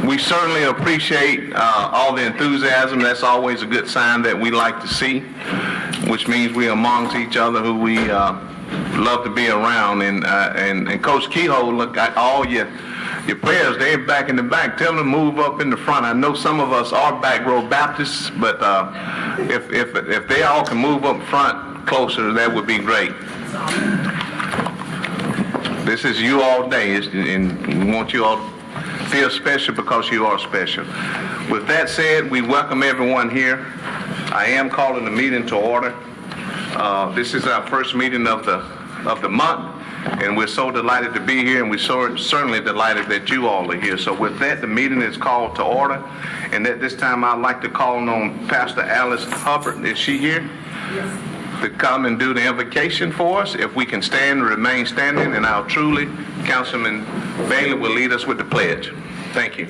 We certainly appreciate all the enthusiasm. That's always a good sign that we like to see, which means we're amongst each other who we love to be around. And Coach Kehoe, look at all your players. They're back in the back. Tell them to move up in the front. I know some of us are back row Baptists, but if they all can move up front closer, that would be great. This is you all day, and we want you all to feel special because you are special. With that said, we welcome everyone here. I am calling the meeting to order. This is our first meeting of the month, and we're so delighted to be here, and we're certainly delighted that you all are here. So with that, the meeting is called to order, and at this time I'd like to call on Pastor Alice Hubbard. Is she here? Yes. To come and do the invocation for us. If we can stand, remain standing, and I'll truly, Councilman Bailey will lead us with the pledge. Thank you.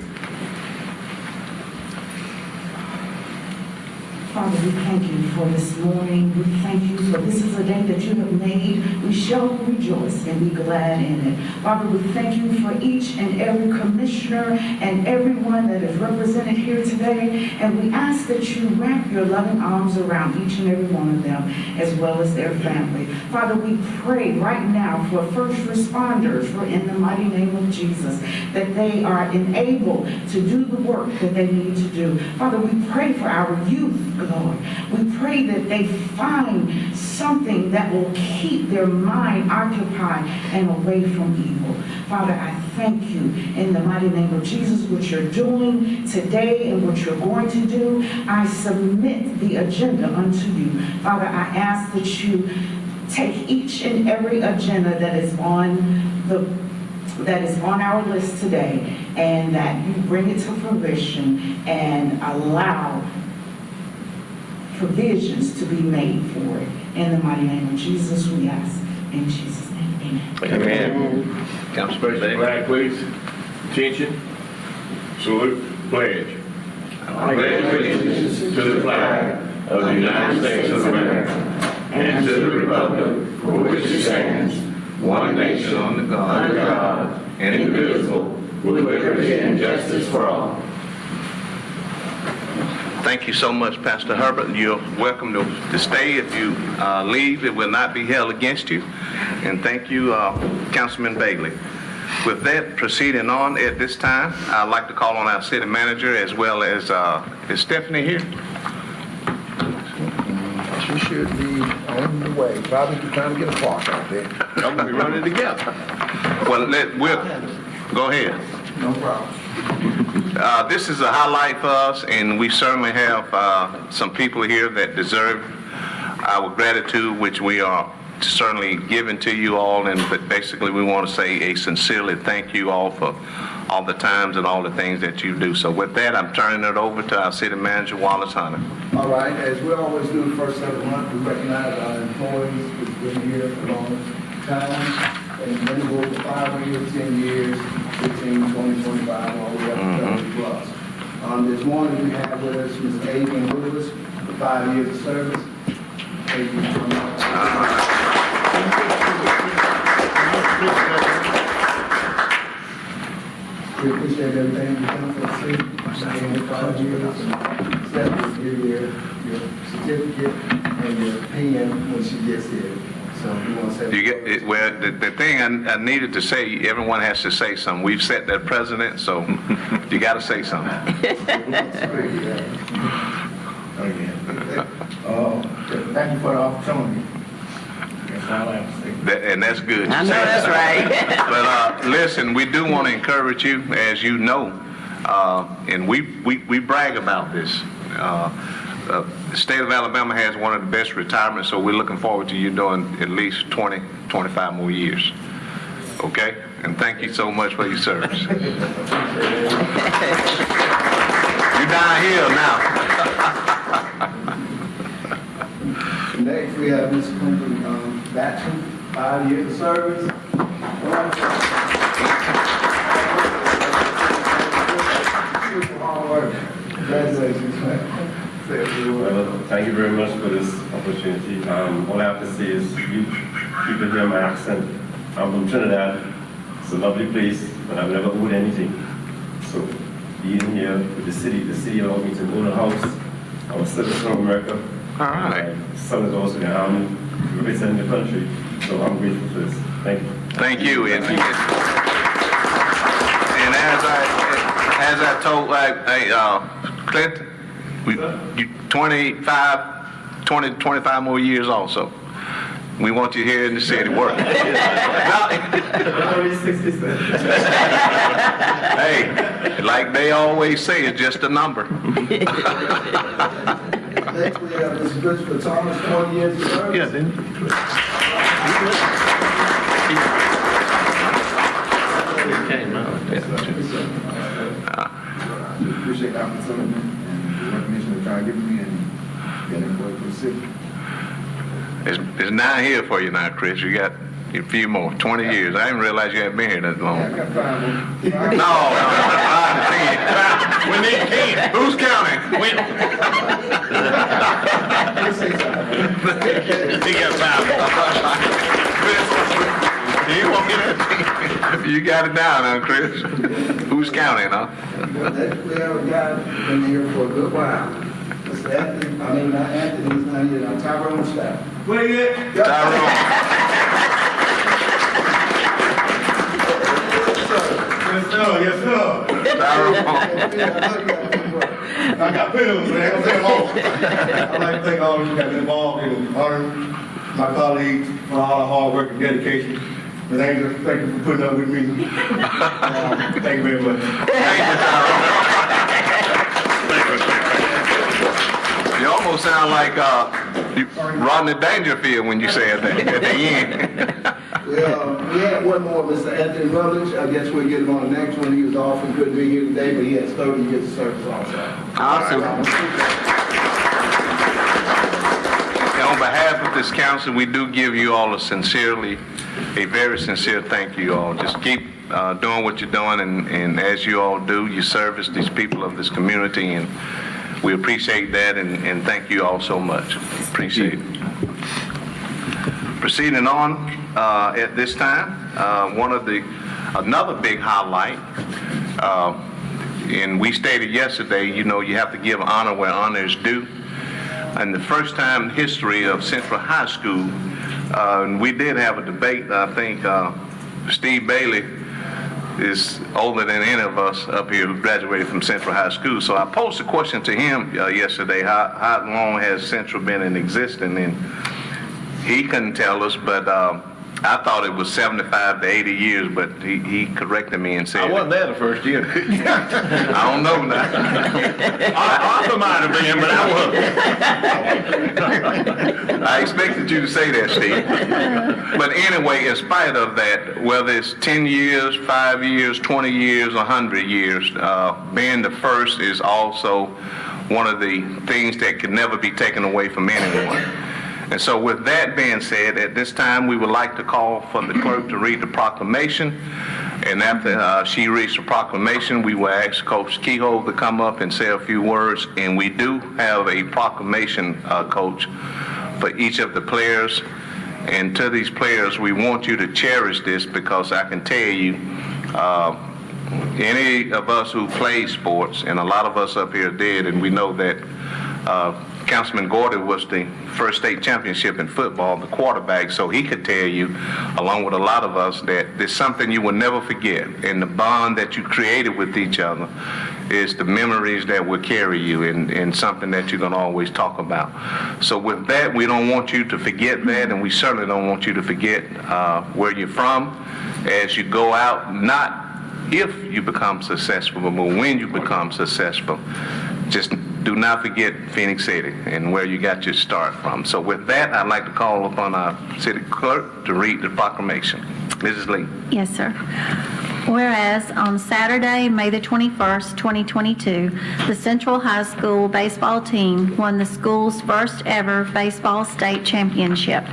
Father, we thank you for this morning. We thank you for this is a day that you have made. We shall rejoice and be glad in it. Father, we thank you for each and every commissioner and everyone that is represented here today. And we ask that you wrap your loving arms around each and every one of them, as well as their family. Father, we pray right now for first responders, for in the mighty name of Jesus, that they are enabled to do the work that they need to do. Father, we pray for our youth, Lord. We pray that they find something that will keep their mind occupied and away from evil. Father, I thank you in the mighty name of Jesus, what you're doing today and what you're going to do. I submit the agenda unto you. Father, I ask that you take each and every agenda that is on our list today, and that you bring it to fruition and allow provisions to be made for it. In the mighty name of Jesus, we ask. In Jesus' name, amen. Amen. Councilman Bailey. Flag, please. Attention. Salute. Pledge. I pledge allegiance to the flag of the United States of America and to the republic for which it stands, one nation under God, indivisible, with liberty and justice for all. Thank you so much, Pastor Herbert. You're welcome to stay. If you leave, it will not be held against you. And thank you, Councilman Bailey. With that, proceeding on at this time, I'd like to call on our city manager, as well as, is Stephanie here? She should be on the way. Probably trying to get a clock out there. I'm going to be running together. Well, we'll go ahead. No problem. This is a highlight for us, and we certainly have some people here that deserve our gratitude, which we are certainly giving to you all. But basically, we want to say a sincerely thank you all for all the times and all the things that you do. So with that, I'm turning it over to our city manager, Wallace Hunter. All right, as we always do the first of the month, we recognize our employees who've been here for a long time. And many go for 5 years, 10 years, 15, 20, 25, all the way up to 30 plus. This morning we have with us Ms. Adrian Lewis for 5 years of service. Adrian, come on. We appreciate everything you've done for the city. And 5 years, Stephanie will give you your certificate and your pen when she gets here. So you want to say You get it, well, the thing I needed to say, everyone has to say something. We've set that precedent, so you got to say something. Thank you for the opportunity. That's all I have to say. And that's good. I know that's right. But listen, we do want to encourage you, as you know, and we brag about this. The state of Alabama has one of the best retirements, so we're looking forward to you doing at least 20, 25 more years. Okay? And thank you so much for your service. You're downhill now. Next, we have Ms. Clinton Batchin, 5 years of service. Hard work. Congratulations, man. Well, thank you very much for this opportunity. All I have to say is you can hear my accent. I'm from Trinidad. It's a lovely place, but I've never owed anything. So being here with the city allowed me to own a house. I'm a citizen of America. All right. My son is also in the army, representing the country. So I'm grateful for this. Thank you. Thank you. And as I told, Clinton, you 25 more years also. We want you here in the city working. I'm already 67. Hey, like they always say, it's just a number. Next, we have Mr. Christopher Thomas, 20 years of service. Yeah, then. Appreciate the opportunity and the recognition they're trying to give me and getting for the city. It's 9 here for you now, Chris. You got a few more, 20 years. I didn't realize you hadn't been here that long. Yeah, I got 5 more. No, 5 to 10. We need 10. Who's counting? He got 5. You won't get that. You got it down, huh, Chris? Who's counting, huh? Next, we have a guy who's been here for a good while. Mr. Anthony, not Anthony, he's not here, Tyrone Staff. Where you at? Tyrone. Yes, sir. Tyrone. I got pillows, man. I'll say them all. I'd like to thank all of you that got involved in honoring my colleagues for all the hard work and dedication. But thank you for putting up with me. Thank you very much. Thank you, Tyrone. You almost sound like Rodney Dangerfield when you said that at the end. Well, we had one more, Mr. Anthony Rutledge. I guess we'll get him on the next one. He was off and couldn't be here today, but he has 30 years of service also. Awesome. And on behalf of this council, we do give you all a very sincere thank you all. Just keep doing what you're doing, and as you all do, you service these people of this community, and we appreciate that, and thank you all so much. Appreciate it. Proceeding on at this time, another big highlight, and we stated yesterday, you have to give honor where honor is due. And the first time in history of Central High School, and we did have a debate. I think Steve Bailey is older than any of us up here who graduated from Central High School. So I posed a question to him yesterday, how long has Central been in existence? And he couldn't tell us, but I thought it was 75 to 80 years, but he corrected me and said... I wasn't there the first year. I don't know now. Arthur might have been, but I wasn't. I expected you to say that, Steve. But anyway, in spite of that, whether it's 10 years, 5 years, 20 years, 100 years, being the first is also one of the things that can never be taken away from anyone. And so with that being said, at this time, we would like to call for the clerk to read the proclamation. And after she reads the proclamation, we will ask Coach Kehoe to come up and say a few words. And we do have a proclamation, Coach, for each of the players. And to these players, we want you to cherish this, because I can tell you, any of us who play sports, and a lot of us up here did, and we know that Councilman Gordy was the first state championship in football, the quarterback, so he could tell you, along with a lot of us, that there's something you will never forget. And the bond that you created with each other is the memories that will carry you, and something that you're going to always talk about. So with that, we don't want you to forget that, and we certainly don't want you to forget where you're from as you go out, not if you become successful, but when you become successful. Just do not forget Phenix City and where you got your start from. So with that, I'd like to call upon our city clerk to read the proclamation. Mrs. Lee. Yes, sir. Whereas on Saturday, May the 21st, 2022, the Central High School baseball team won the school's first ever baseball state championship.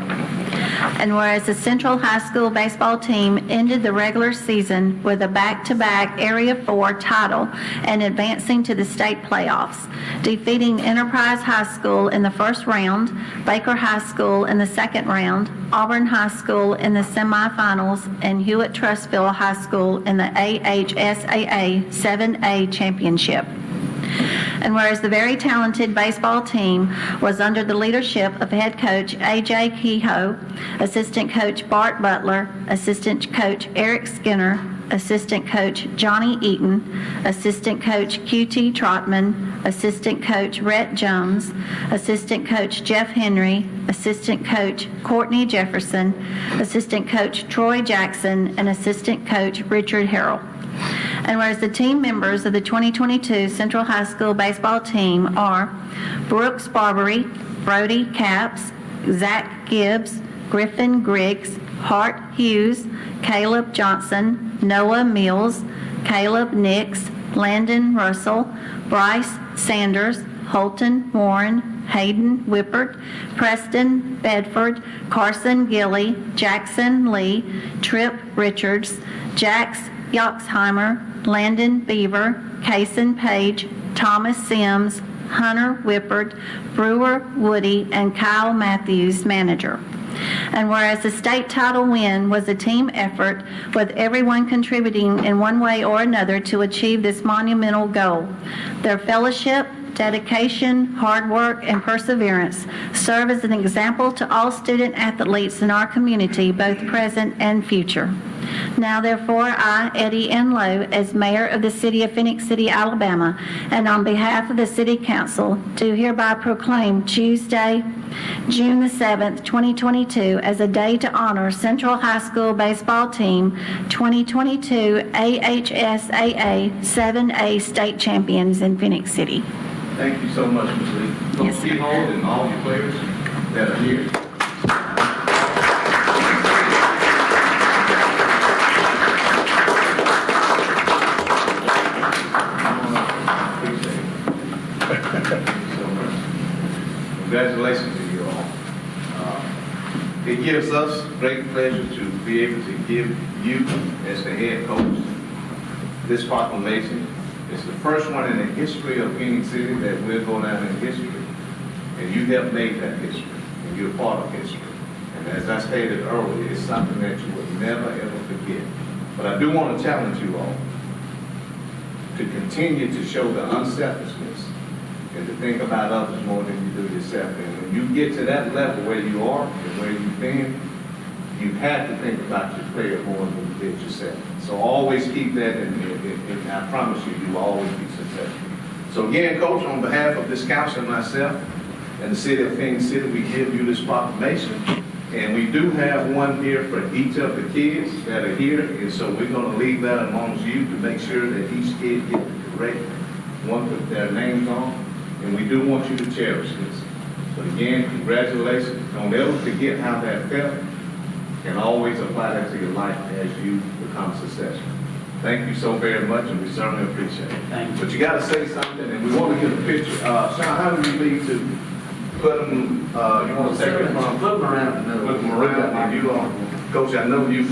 And whereas the Central High School baseball team ended the regular season with a back-to-back Area 4 title and advancing to the state playoffs, defeating Enterprise High School in the first round, Baker High School in the second round, Auburn High School in the semifinals, and Hewitt-Trussville High School in the AHSAA 7A championship. And whereas the very talented baseball team was under the leadership of head coach A.J. Kehoe, assistant coach Bart Butler, assistant coach Eric Skinner, assistant coach Johnny Eaton, assistant coach Q.T. Trotman, assistant coach Rhett Jones, assistant coach Jeff Henry, assistant coach Courtney Jefferson, assistant coach Troy Jackson, and assistant coach Richard Harrell. And whereas the team members of the 2022 Central High School baseball team are Brooks Barbary, Brody Capps, Zach Gibbs, Griffin Griggs, Hart Hughes, Caleb Johnson, Noah Mills, Caleb Nix, Landon Russell, Bryce Sanders, Holton Warren, Hayden Whippert, Preston Bedford, Carson Gilly, Jackson Lee, Tripp Richards, Jax Yoxheimer, Landon Beaver, Kason Page, Thomas Sims, Hunter Whippert, Brewer Woody, and Kyle Matthews, manager. And whereas the state title win was a team effort with everyone contributing in one way or another to achieve this monumental goal, their fellowship, dedication, hard work, and perseverance serve as an example to all student athletes in our community, both present and future. Now, therefore, I, Eddie N. Lowe, as mayor of the city of Phenix City, Alabama, and on behalf of the city council, do hereby proclaim Tuesday, June the 7th, 2022, as a day to honor Central High School baseball team 2022 AHSAA 7A state champions in Phenix City. Thank you so much, Ms. Lee. Coach Yes, sir. Kehoe and all your players that are here. Congratulations to you all. It gives us great pleasure to be able to give you, as the head coach, this proclamation. It's the first one in the history of Phoenix City that will go down in history. And you have made that history, and you're part of history. And as I stated earlier, it's something that you will never, ever forget. But I do want to challenge you all to continue to show the unselfishness and to think about others more than you do yourself. And when you get to that level where you are and where you've been, you have to think about your player more than you did yourself. So always keep that, and I promise you, you will always be successful. So again, Coach, on behalf of this council and myself and the city of Phoenix City, we give you this proclamation. And we do have one here for each of the kids that are here. And so we're going to leave that amongst you to make sure that each kid gets the correct one with their names on. And we do want you to cherish this. But again, congratulations. Don't ever forget how that felt. And always apply that to your life as you become successful. Thank you so very much, and we certainly appreciate it. Thank you. But you got to say something, and we want to get a picture. Sean, how do we need to put them, you want to take it from? Flip them around the middle. Put them around, and you, Coach, I know you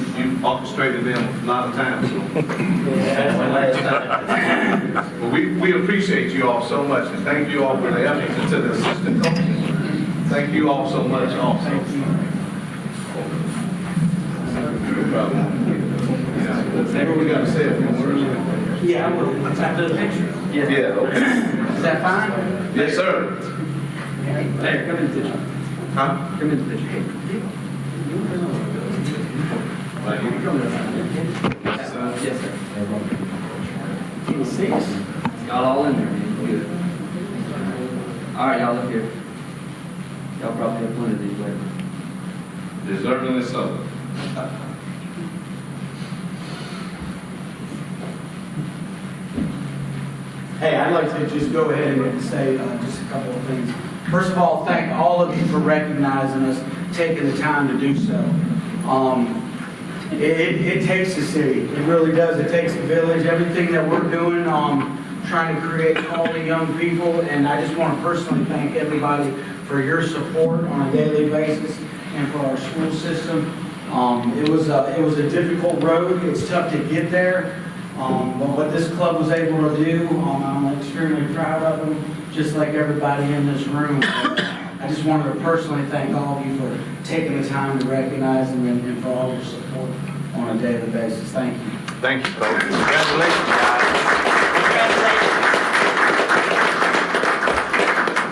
orchestrated them a lot of times. So. That's my last time. Well, we appreciate you all so much, and thank you all for the efforts, and to the assistant coaches. Thank you all so much also. Maybe we got to say a few words. Yeah, I will. After the picture. Yeah, okay. Is that fine? Yes, sir. There, come in the picture. Huh? Come in the picture. Right here. Yes, sir. Team 6. Y'all all in there, man. Good. All right, y'all up here. Y'all probably have plenty of these later. Deservingly so. Hey, I'd like to just go ahead and say just a couple of things. First of all, thank all of you for recognizing us, taking the time to do so. It takes a city. It really does. It takes a village. Everything that we're doing, trying to create quality young people, and I just want to personally thank everybody for your support on a daily basis. and for our school system. It was a difficult road. It's tough to get there. But what this club was able to do, I'm extremely proud of them, just like everybody in this room. I just wanted to personally thank all of you for taking the time to recognize them and for all your support on a daily basis. Thank you. Thank you, Coach. Congratulations, guys.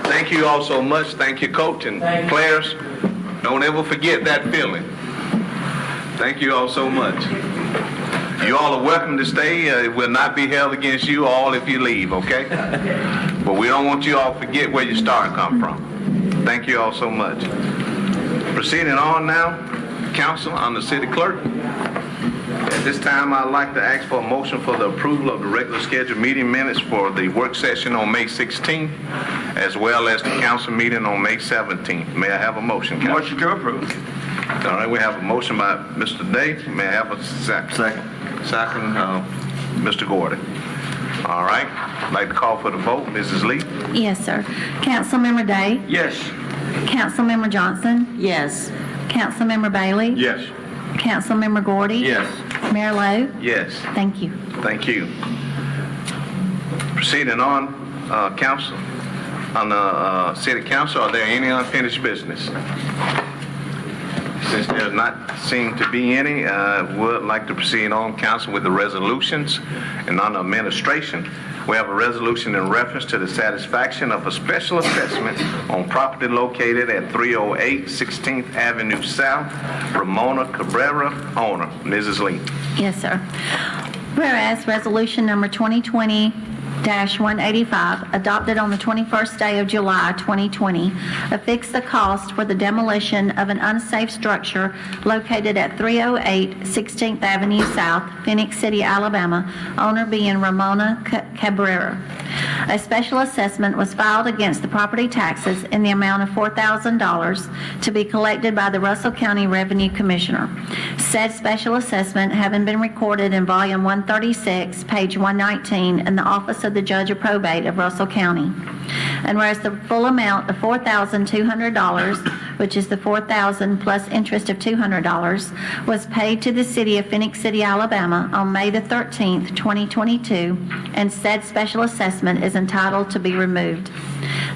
Thank you all so much. Thank you, Coach, and Thank you. players. Don't ever forget that feeling. Thank you all so much. You all are welcome to stay. It will not be held against you all if you leave, okay? But we don't want you all to forget where your start come from. Thank you all so much. Proceeding on now, council, I'm the city clerk. At this time, I'd like to ask for a motion for the approval of the regular scheduled meeting minutes for the work session on May 16th, as well as the council meeting on May 17th. May I have a motion, council? Motion to approve. All right, we have a motion by Mr. Day. May I have a second? Second, Mr. Gordon. All right, I'd like to call for the vote. Mrs. Lee? Yes, sir. Councilmember Day? Yes. Councilmember Johnson? Yes. Councilmember Bailey? Yes. Councilmember Gordy? Yes. Mayor Lo? Yes. Thank you. Thank you. Proceeding on, council, on the city council, are there any unfinished business? Since there does not seem to be any, would like to proceed on council with the resolutions. And on the administration, we have a resolution in reference to the satisfaction of a special assessment on property located at 308 16th Avenue South, Ramona Cabrera, owner. Mrs. Lee. Yes, sir. Whereas Resolution Number 2020-185, adopted on the 21st day of July 2020, affixed the cost for the demolition of an unsafe structure located at 308 16th Avenue South, Phenix City, Alabama, owner being Ramona Cabrera. A special assessment was filed against the property taxes in the amount of $4,000 to be collected by the Russell County Revenue Commissioner. Said special assessment having been recorded in Volume 136, page 119, in the Office of the Judge of Probate of Russell County. And whereas the full amount of $4,200, which is the $4,000 plus interest of $200, was paid to the city of Phenix City, Alabama on May the 13th, 2022, and said special assessment is entitled to be removed.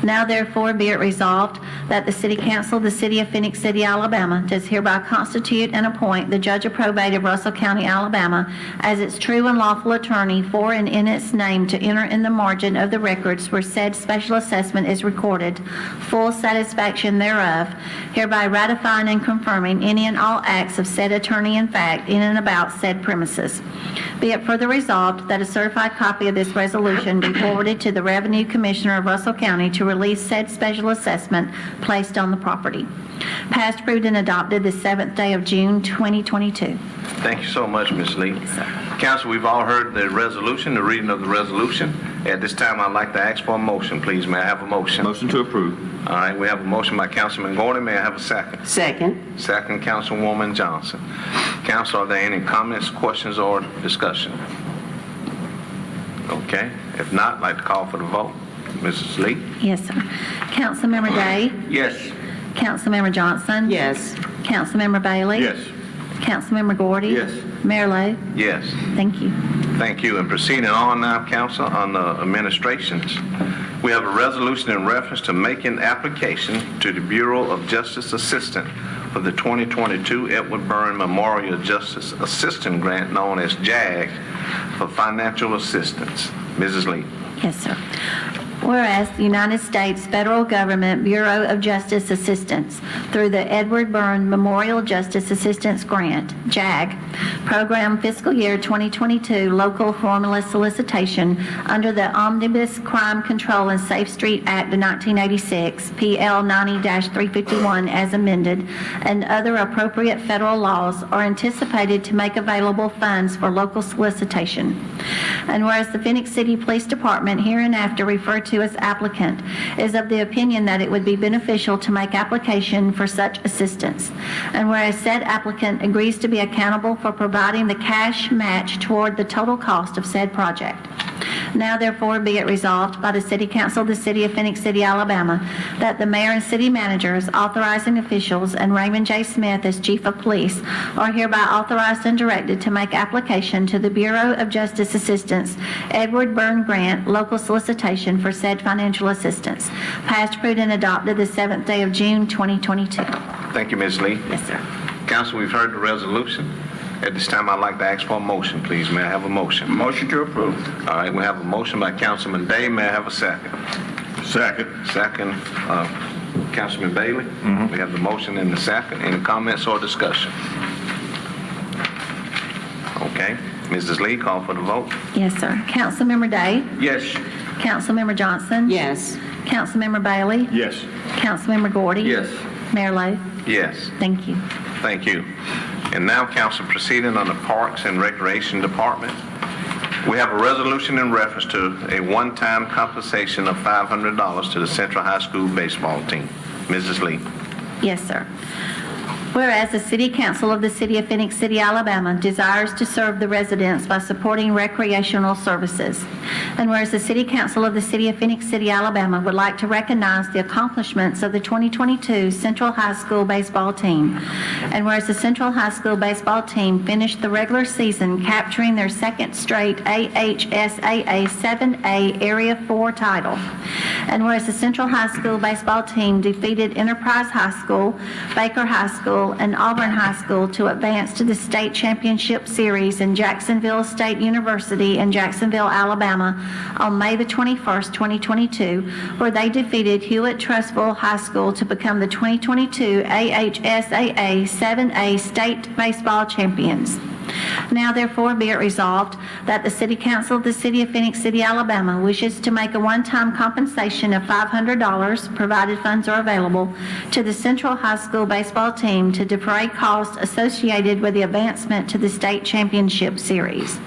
Now therefore be it resolved that the City Council of the City of Phenix City, Alabama does hereby constitute and appoint the Judge of Probate of Russell County, Alabama as its true and lawful attorney for and in its name to enter in the margin of the records where said special assessment is recorded, full satisfaction thereof, hereby ratifying and confirming any and all acts of said attorney in fact in and about said premises. Be it further resolved that a certified copy of this resolution be forwarded to the Revenue Commissioner of Russell County to release said special assessment placed on the property. Passed, approved, and adopted the 7th day of June 2022. Thank you so much, Ms. Lee. Council, we've all heard the resolution, the reading of the resolution. At this time, I'd like to ask for a motion, please. May I have a motion? Motion to approve. All right, we have a motion by Councilman Gordon. May I have a second? Second. Second, Councilwoman Johnson. Council, are there any comments, questions, or discussion? Okay. If not, I'd like to call for the vote. Mrs. Lee? Yes, sir. Councilmember Day? Yes. Councilmember Johnson? Yes. Councilmember Bailey? Yes. Councilmember Gordy? Yes. Mayor Lo? Yes. Thank you. Thank you. And proceeding on now, Council, on the administrations, we have a resolution in reference to making application to the Bureau of Justice Assistant for the 2022 Edward Byrne Memorial Justice Assistant Grant, known as JAG, for financial assistance. Mrs. Lee. Yes, sir. Whereas the United States Federal Government Bureau of Justice Assistance, through the Edward Byrne Memorial Justice Assistance Grant, JAG, Program Fiscal Year 2022 Local Formula Solicitation under the Omnibus Crime Control and Safe Street Act of 1986, PL 90-351 as amended, and other appropriate federal laws are anticipated to make available funds for local solicitation. And whereas the Phenix City Police Department, hereinafter referred to as applicant, is of the opinion that it would be beneficial to make application for such assistance. And whereas said applicant agrees to be accountable for providing the cash match toward the total cost of said project. Now therefore be it resolved by the City Council of the City of Phenix City, Alabama, that the mayor and city managers, authorizing officials, and Raymond J. Smith as chief of police are hereby authorized and directed to make application to the Bureau of Justice Assistance, Edward Byrne Grant, local solicitation for said financial assistance. Passed, approved, and adopted the 7th day of June, 2022. Thank you, Ms. Lee. Yes, sir. Council, we've heard the resolution. At this time, I'd like to ask for a motion, please. May I have a motion? Motion to approve. All right, we have a motion by Councilman Day. May I have a second? Second. Second, Councilman Bailey. We have the motion and the second. Any comments or discussion? Okay. Mrs. Lee, call for the vote. Yes, sir. Councilmember Day? Yes. Councilmember Johnson? Yes. Councilmember Bailey? Yes. Councilmember Gordy? Yes. Mayor Lo? Yes. Thank you. Thank you. And now, council, proceeding on the Parks and Recreation Department. We have a resolution in reference to a one-time compensation of $500 to the Central High School baseball team. Mrs. Lee. Yes, sir. Whereas the City Council of the City of Phenix City, Alabama desires to serve the residents by supporting recreational services. And whereas the City Council of the City of Phenix City, Alabama would like to recognize the accomplishments of the 2022 Central High School baseball team. And whereas the Central High School baseball team finished the regular season capturing their second straight AHSAA 7A Area 4 title. And whereas the Central High School baseball team defeated Enterprise High School, Baker High School, and Auburn High School to advance to the state championship series in Jacksonville State University in Jacksonville, Alabama on May the 21st, 2022, where they defeated Hewitt-Trussville High School to become the 2022 AHSAA 7A state baseball champions. Now therefore be it resolved that the City Council of the City of Phenix City, Alabama wishes to make a one-time compensation of $500, provided funds are available, to the Central High School baseball team to defray costs associated with the advancement to the state championship series.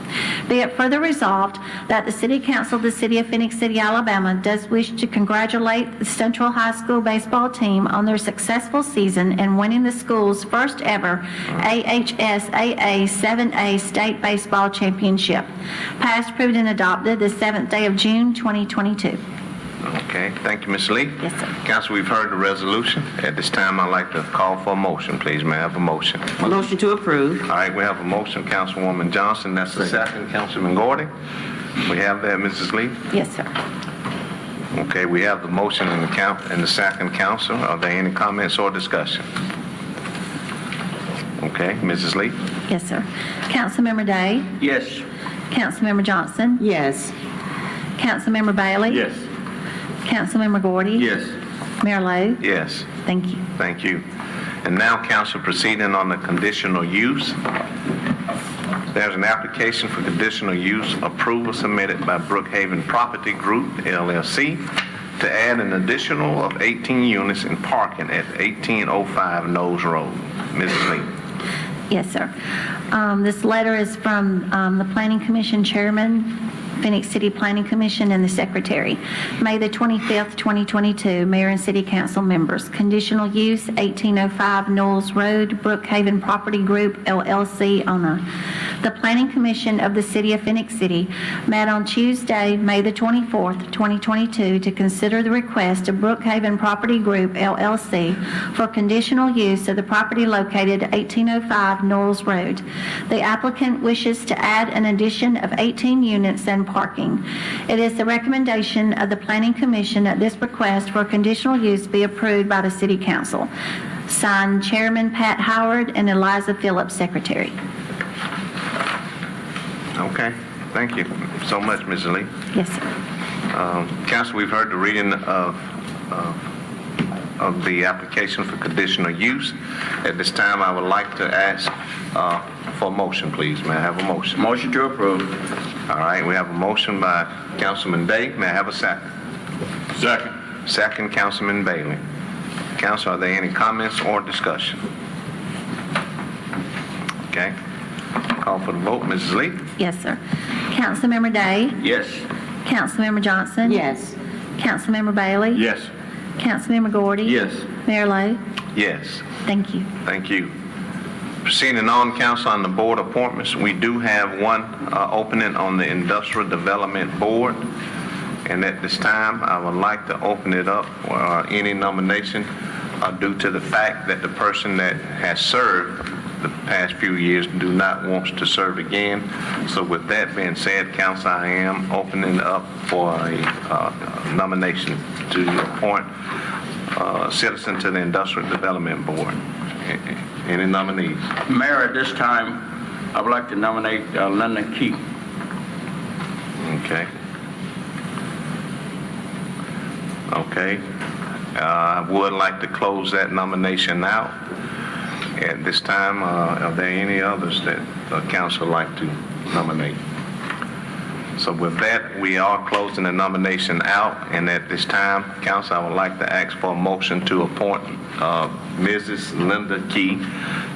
Be it further resolved that the City Council of the City of Phenix City, Alabama does wish to congratulate the Central High School baseball team on their successful season in winning the school's first ever AHSAA 7A State Baseball Championship. Passed, approved, and adopted the 7th day of June, 2022. Okay, thank you, Ms. Lee. Yes, sir. Council, we've heard the resolution. At this time, I'd like to call for a motion, please. May I have a motion? Motion to approve. All right, we have a motion, Councilwoman Johnson. That's the second, Councilman Gordy. We have that, Mrs. Lee. Yes, sir. Okay, we have the motion in the second, Council. Are there any comments or discussion? Okay, Mrs. Lee. Yes, sir. Councilmember Day? Yes. Councilmember Johnson? Yes. Councilmember Bailey? Yes. Councilmember Gordy? Yes. Mayor Lo? Yes. Thank you. Thank you. And now, council, proceeding on the conditional use. There's an application for conditional use approval submitted by Brookhaven Property Group, LLC, to add an additional of 18 units in parking at 1805 Knowles Road. Mrs. Lee. Yes, sir. This letter is from the Planning Commission Chairman, Phoenix City Planning Commission, and the Secretary. May the 25th, 2022, Mayor and City Council members. Conditional use, 1805 Knowles Road, Brookhaven Property Group, LLC owner. The Planning Commission of the City of Phoenix City met on Tuesday, May the 24th, 2022, to consider the request of Brookhaven Property Group, LLC, for conditional use of the property located at 1805 Knowles Road. The applicant wishes to add an addition of 18 units and parking. It is the recommendation of the Planning Commission that this request for conditional use be approved by the City Council. Signed, Chairman Pat Howard and Eliza Phillips, Secretary. Okay. Thank you so much, Mrs. Lee. Yes, sir. Council, we've heard the reading of the application for conditional use. At this time, I would like to ask for a motion, please. May I have a motion? Motion to approve. All right, we have a motion by Councilman Day. May I have a second? Second. Second, Councilman Bailey. Council, are there any comments or discussion? Okay. Call for the vote. Mrs. Lee? Yes, sir. Councilmember Day? Yes. Councilmember Johnson? Yes. Councilmember Bailey? Yes. Councilmember Gordy? Yes. Mayor Lo? Yes. Thank you. Thank you. Proceeding on, council, on the board appointments, we do have one opening on the Industrial Development Board. And at this time, I would like to open it up for any nomination due to the fact that the person that has served the past few years do not want to serve again. So with that being said, council, I am opening up for a nomination to appoint a citizen to the Industrial Development Board. Any nominees? Mayor, at this time, I would like to nominate Linda Key. Okay. Okay. I would like to close that nomination out. At this time, are there any others that the council would like to nominate? So with that, we are closing the nomination out, and at this time, council, I would like to ask for a motion to appoint Mrs. Linda Key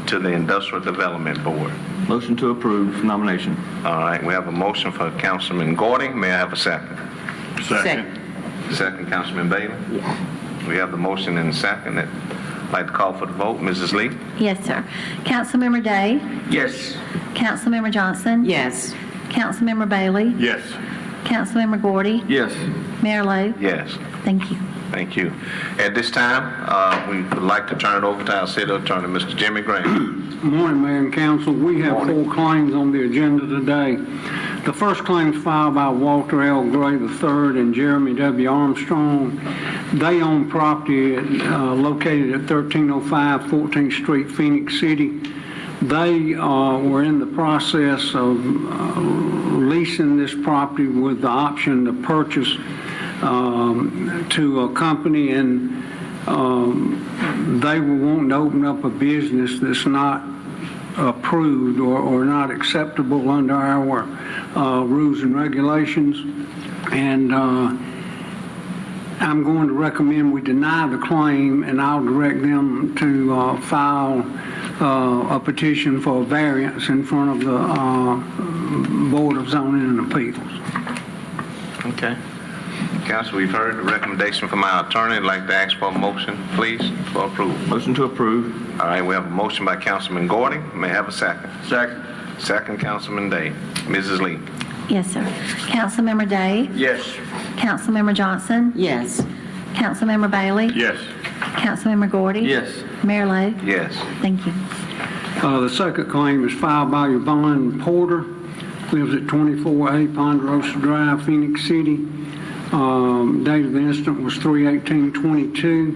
to the Industrial Development Board. Motion to approve nomination. All right, we have a motion for Councilman Gordon. May I have a second? Second. Second, Councilman Bailey? We have the motion and the second. I'd like to call for the vote. Mrs. Lee? Yes, sir. Councilmember Day? Yes. Councilmember Johnson? Yes. Councilmember Bailey? Yes. Councilmember Gordy? Yes. Mayor Lo? Yes. Thank you. Thank you. At this time, we would like to turn it over to our city attorney, Mr. Jimmy Graham. Morning, Mayor and Council. We have 4 claims on the agenda today. The first claim is filed by Walter L. Gray III and Jeremy W. Armstrong. They own property located at 1305 14th Street, Phenix City. They were in the process of leasing this property with the option to purchase to a company, and they were wanting to open up a business that's not approved or not acceptable under our rules and regulations. And I'm going to recommend we deny the claim, and I'll direct them to file a petition for a variance in front of the Board of Zoning and Appeals. Okay. Council, we've heard the recommendation from our attorney. I'd like to ask for a motion, please, for approval. Motion to approve. All right, we have a motion by Councilman Gordy. May I have a second? Second. Second, Councilman Day. Mrs. Lee? Yes, sir. Councilmember Day? Yes. Councilmember Johnson? Yes. Councilmember Bailey? Yes. Councilmember Gordy? Yes. Mayor Lo? Yes. Thank you. The second claim is filed by Yvonne Porter, lives at 24A Ponderosa Drive, Phoenix City. Date of the incident was 3/18/22.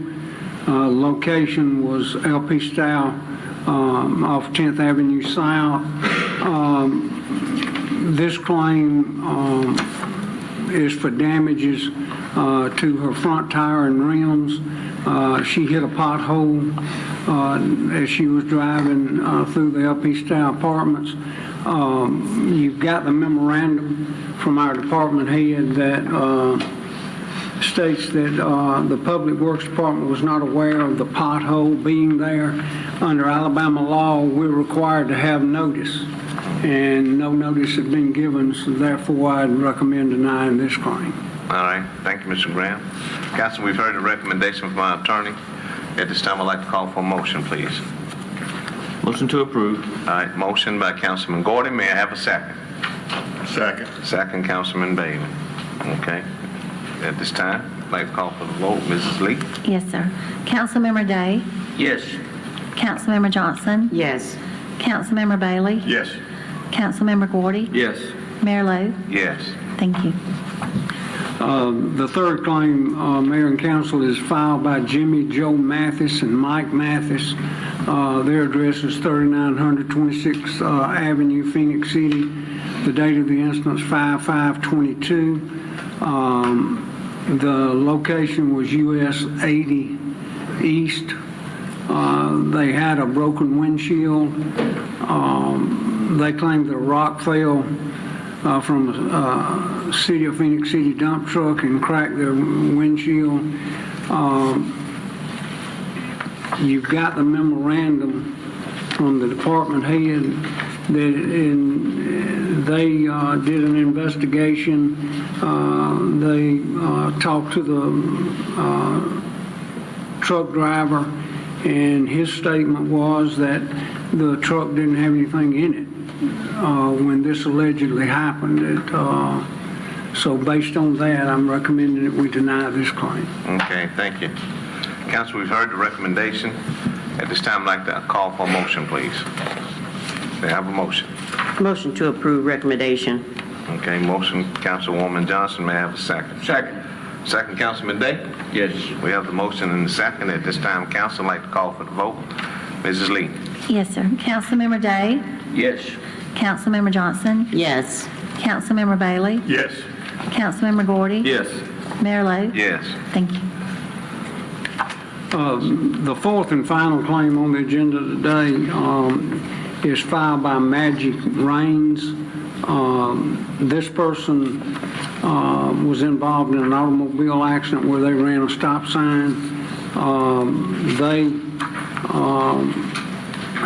Location was LP Style off 10th Avenue South. This claim is for damages to her front tire and rims. She hit a pothole as she was driving through the LP Style apartments. You've got the memorandum from our department head that states that the Public Works Department was not aware of the pothole being there. Under Alabama law, we're required to have notice, and no notice has been given, so therefore I'd recommend denying this claim. All right. Thank you, Mr. Graham. Council, we've heard the recommendation from our attorney. At this time, I'd like to call for a motion, please. Motion to approve. All right. Motion by Councilman Gordon. May I have a second? Second. Second, Councilman Bailey. Okay. At this time, I'd like to call for the vote. Mrs. Lee? Yes, sir. Councilmember Day? Yes. Councilmember Johnson? Yes. Councilmember Bailey? Yes. Councilmember Gordy? Yes. Mayor Lo? Yes. Thank you. The third claim, Mayor and Council, is filed by Jimmy Joe Mathis and Mike Mathis. Their address is 3900 26th Avenue, Phoenix City. The date of the incident is 5/5/22. The location was US 80 East. They had a broken windshield. They claimed that a rock fell from a City of Phoenix City dump truck and cracked their windshield. You've got the memorandum from the department head that they did an investigation. They talked to the truck driver, and his statement was that the truck didn't have anything in it when this allegedly happened. So based on that, I'm recommending that we deny this claim. Okay, thank you. Council, we've heard the recommendation. At this time, I'd like to call for a motion, please. May I have a motion? Motion to approve recommendation. Okay, motion, Councilwoman Johnson. May I have a second? Second. Second, Councilman Day? Yes. We have the motion and the second. At this time, council, I'd like to call for the vote. Mrs. Lee? Yes, sir. Councilmember Day? Yes. Councilmember Johnson? Yes. Councilmember Bailey? Yes. Councilmember Gordy? Yes. Mayor Lo? Yes. Thank you. The fourth and final claim on the agenda today is filed by Magic Rains. This person was involved in an automobile accident where they ran a stop sign. They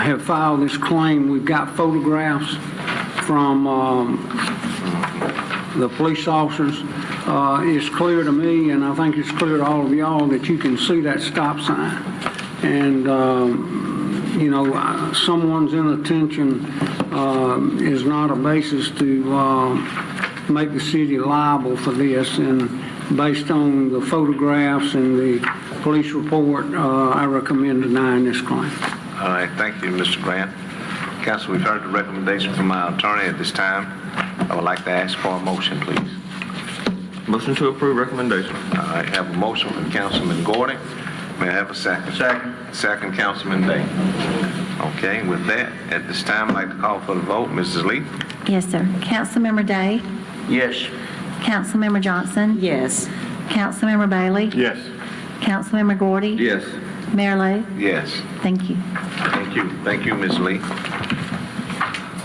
have filed this claim. We've got photographs from the police officers. It's clear to me, and I think it's clear to all of y'all, that you can see that stop sign. And, someone's inattention is not a basis to make the city liable for this. And based on the photographs and the police report, I recommend denying this claim. All right, thank you, Mr. Grant. Council, we've heard the recommendation from our attorney. At this time, I would like to ask for a motion, please. Motion to approve recommendation. All right, have a motion from Councilman Gordon. May I have a second? Second. Second, Councilman Day. Okay, with that, at this time, I'd like to call for the vote. Mrs. Lee? Yes, sir. Councilmember Day? Yes. Councilmember Johnson? Yes. Councilmember Bailey? Yes. Councilmember Gordy? Yes. Mayor Lo? Yes. Thank you. Thank you. Thank you, Ms. Lee.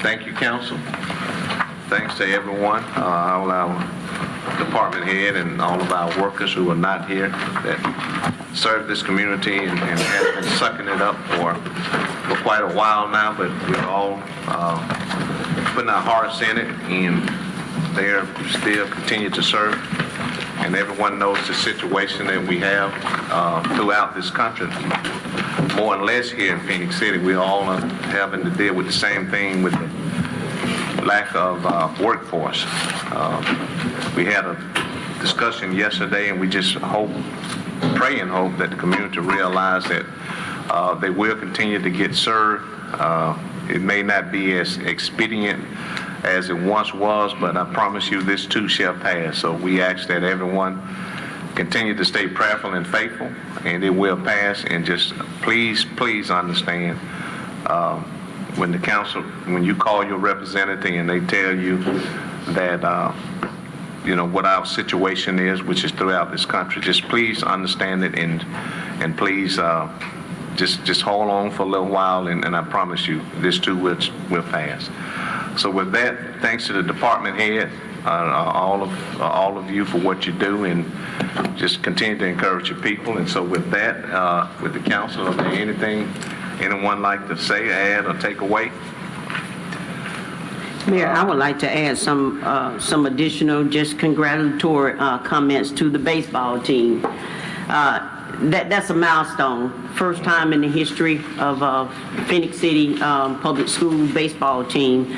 Thank you, council. Thanks to everyone, all our department head and all of our workers who are not here that serve this community and have been sucking it up for quite a while now, but we're all putting our hearts in it, and they're still continue to serve. And everyone knows the situation that we have throughout this country, more or less here in Phenix City. We all are having to deal with the same thing with the lack of workforce. We had a discussion yesterday, and we just pray and hope that the community realize that they will continue to get served. It may not be as expedient as it once was, but I promise you this too shall pass. So we ask that everyone continue to stay prayerful and faithful, and it will pass. And just please understand, when the council, when you call your representative and they tell you that, what our situation is, which is throughout this country, just please understand it, and please just hold on for a little while, and I promise you this too will pass. So with that, thanks to the department head, all of you for what you do, and just continue to encourage your people. And so with that, with the council, is there anything anyone like to say, add, or take away? Mayor, I would like to add some additional just congratulatory comments to the baseball team. That's a milestone. First time in the history of Phenix City Public School baseball team.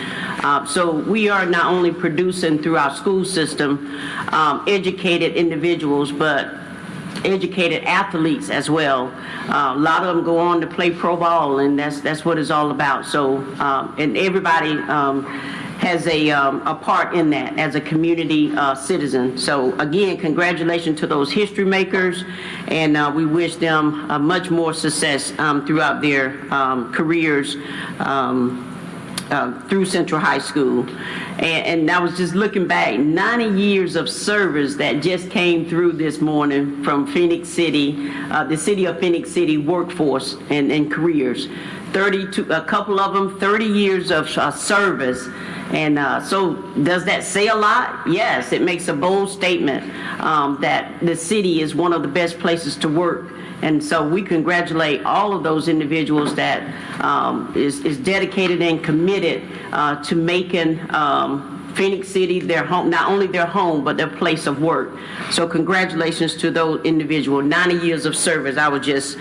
So we are not only producing through our school system educated individuals, but educated athletes as well. A lot of them go on to play pro ball, and that's what it's all about. So, and everybody has a part in that as a community citizen. So again, congratulations to those history makers, and we wish them much more success throughout their careers through Central High School. And I was just looking back, 90 years of service that just came through this morning from Phenix City, the city of Phenix City workforce and careers. 32, a couple of them, 30 years of service. And so does that say a lot? Yes, it makes a bold statement that the city is one of the best places to work. And so we congratulate all of those individuals that is dedicated and committed to making Phenix City their home, not only their home, but their place of work. So congratulations to those individuals. 90 years of service. I was just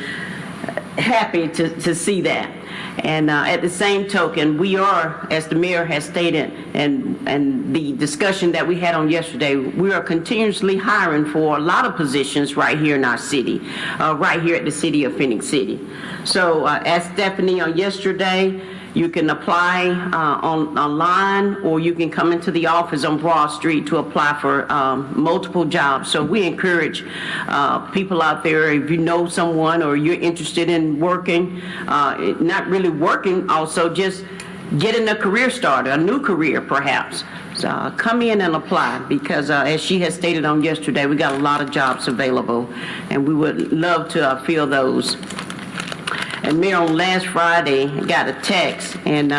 happy to see that. And at the same token, we are, as the mayor has stated, and the discussion that we had on yesterday, we are continuously hiring for a lot of positions right here in our city, right here at the city of Phenix City. So as Stephanie on yesterday, you can apply online, or you can come into the office on Broad Street to apply for multiple jobs. So we encourage people out there, if you know someone or you're interested in working, not really working, also just getting a career started, a new career perhaps. So come in and apply, because as she has stated on yesterday, we got a lot of jobs available, and we would love to fill those. And Mayor, on last Friday, I got a text and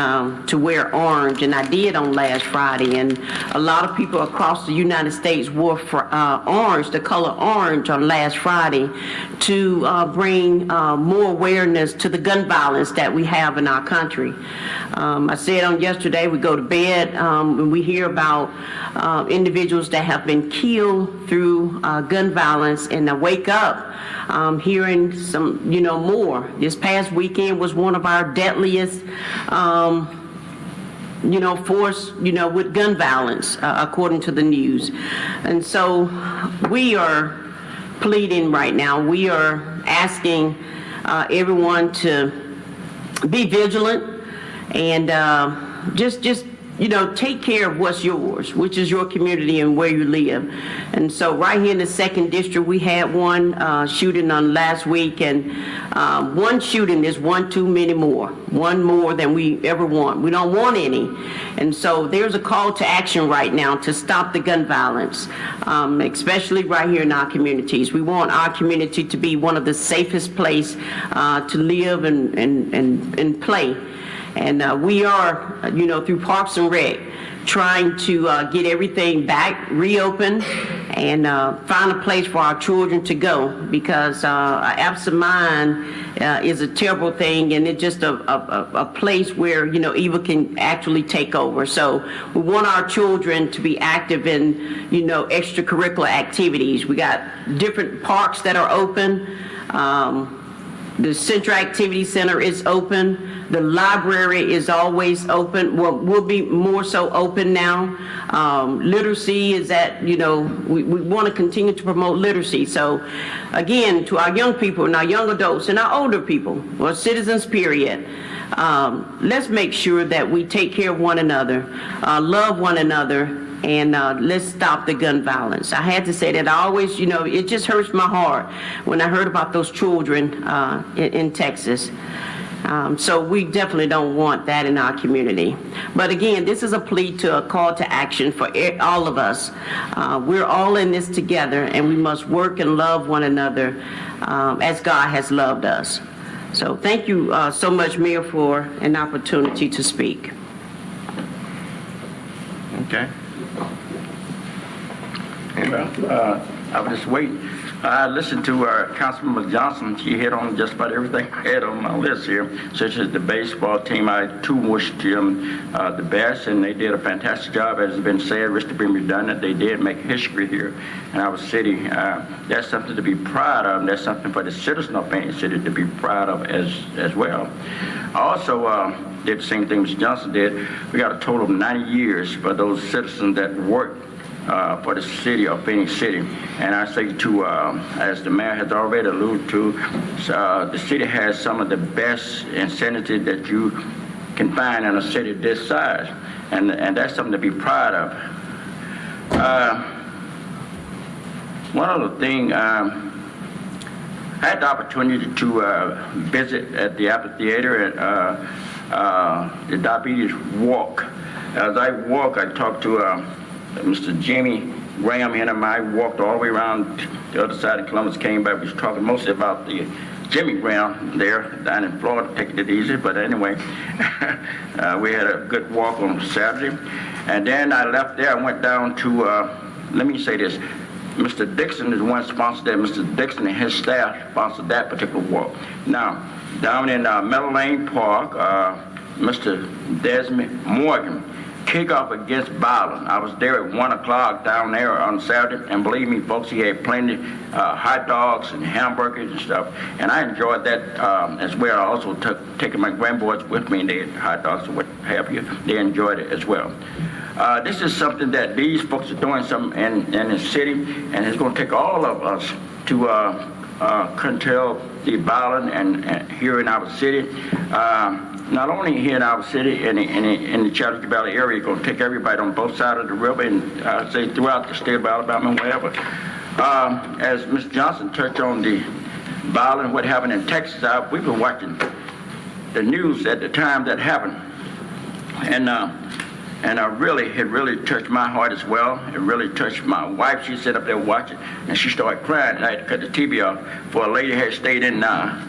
to wear orange, and I did on last Friday, and a lot of people across the United States wore orange, the color orange, on last Friday to bring more awareness to the gun violence that we have in our country. I said on yesterday, we go to bed and we hear about individuals that have been killed through gun violence, and I wake up hearing some, more. This past weekend was one of our deadliest, force, with gun violence, according to the news. And so we are pleading right now. We are asking everyone to be vigilant and just take care of what's yours, which is your community and where you live. And so right here in the 2nd District, we had one shooting on last week, and one shooting is one too many more, one more than we ever want. We don't want any. And so there's a call to action right now to stop the gun violence, especially right here in our communities. We want our community to be one of the safest places to live and play. And we are, through Parks and Rec, trying to get everything back, reopen, and find a place for our children to go, because absent mind is a terrible thing, and it's just a place where, evil can actually take over. So we want our children to be active in, extracurricular activities. We got different parks that are open. The Central Activity Center is open. The library is always open. Well, will be more so open now. Literacy is at, we want to continue to promote literacy. So, again, to our young people and our young adults and our older people, or citizens, period, let's make sure that we take care of one another, love one another, and let's stop the gun violence. I had to say that. I always, it just hurts my heart when I heard about those children in Texas. So we definitely don't want that in our community. But again, this is a plea to a call to action for all of us. We're all in this together, and we must work and love one another as God has loved us. So thank you so much, Mayor, for an opportunity to speak. Okay. Well, I was just waiting. I listened to Councilmember Johnson. She hit on just about everything I had on my list here, such as the baseball team. I too wish them the best, and they did a fantastic job. As has been said, risk to be redundant, they did make history here in our city. That's something to be proud of, and that's something for the citizens of Phenix City to be proud of as well. I also did the same thing Mr. Johnson did. We got a total of 90 years for those citizens that worked for the city of Phenix City. And I say to, as the mayor has already alluded to, the city has some of the best incentives that you can find in a city this size. And that's something to be proud of. One other thing, I had the opportunity to visit at the amphitheater at the Diabetes Walk. As I walk, I talked to Mr. Jimmy Graham. He and I walked all the way around the other side of Columbus, came back. We was talking mostly about the Jimmy Graham there down in Florida, taking it easy. But anyway, we had a good walk on Saturday. And then I left there. I went down to, let me say this, Mr. Dixon is the one sponsored that. Mr. Dixon and his staff sponsored that particular walk. Now, down in Meadow Lane Park, Mr. Desmond Morgan, kickoff against Bowling. I was there at 1 o'clock down there on Saturday, and believe me, folks, he had plenty hot dogs and hamburgers and stuff, and I enjoyed that as well. I also taking my grandboys with me, and they had hot dogs and what have you. They enjoyed it as well. This is something that these folks are doing something in the city, and it's going to take all of us to curtail the violence and here in our city. Not only here in our city, in the Chattanooga Valley area, it's going to take everybody on both sides of the river, and I'd say throughout the state of Alabama and wherever. As Mr. Johnson touched on the violence, what happened in Texas, we were watching the news at the time that happened, and it really touched my heart as well. It really touched my wife. She sat up there watching, and she started crying. And I had to cut the TV off. For a lady had stayed in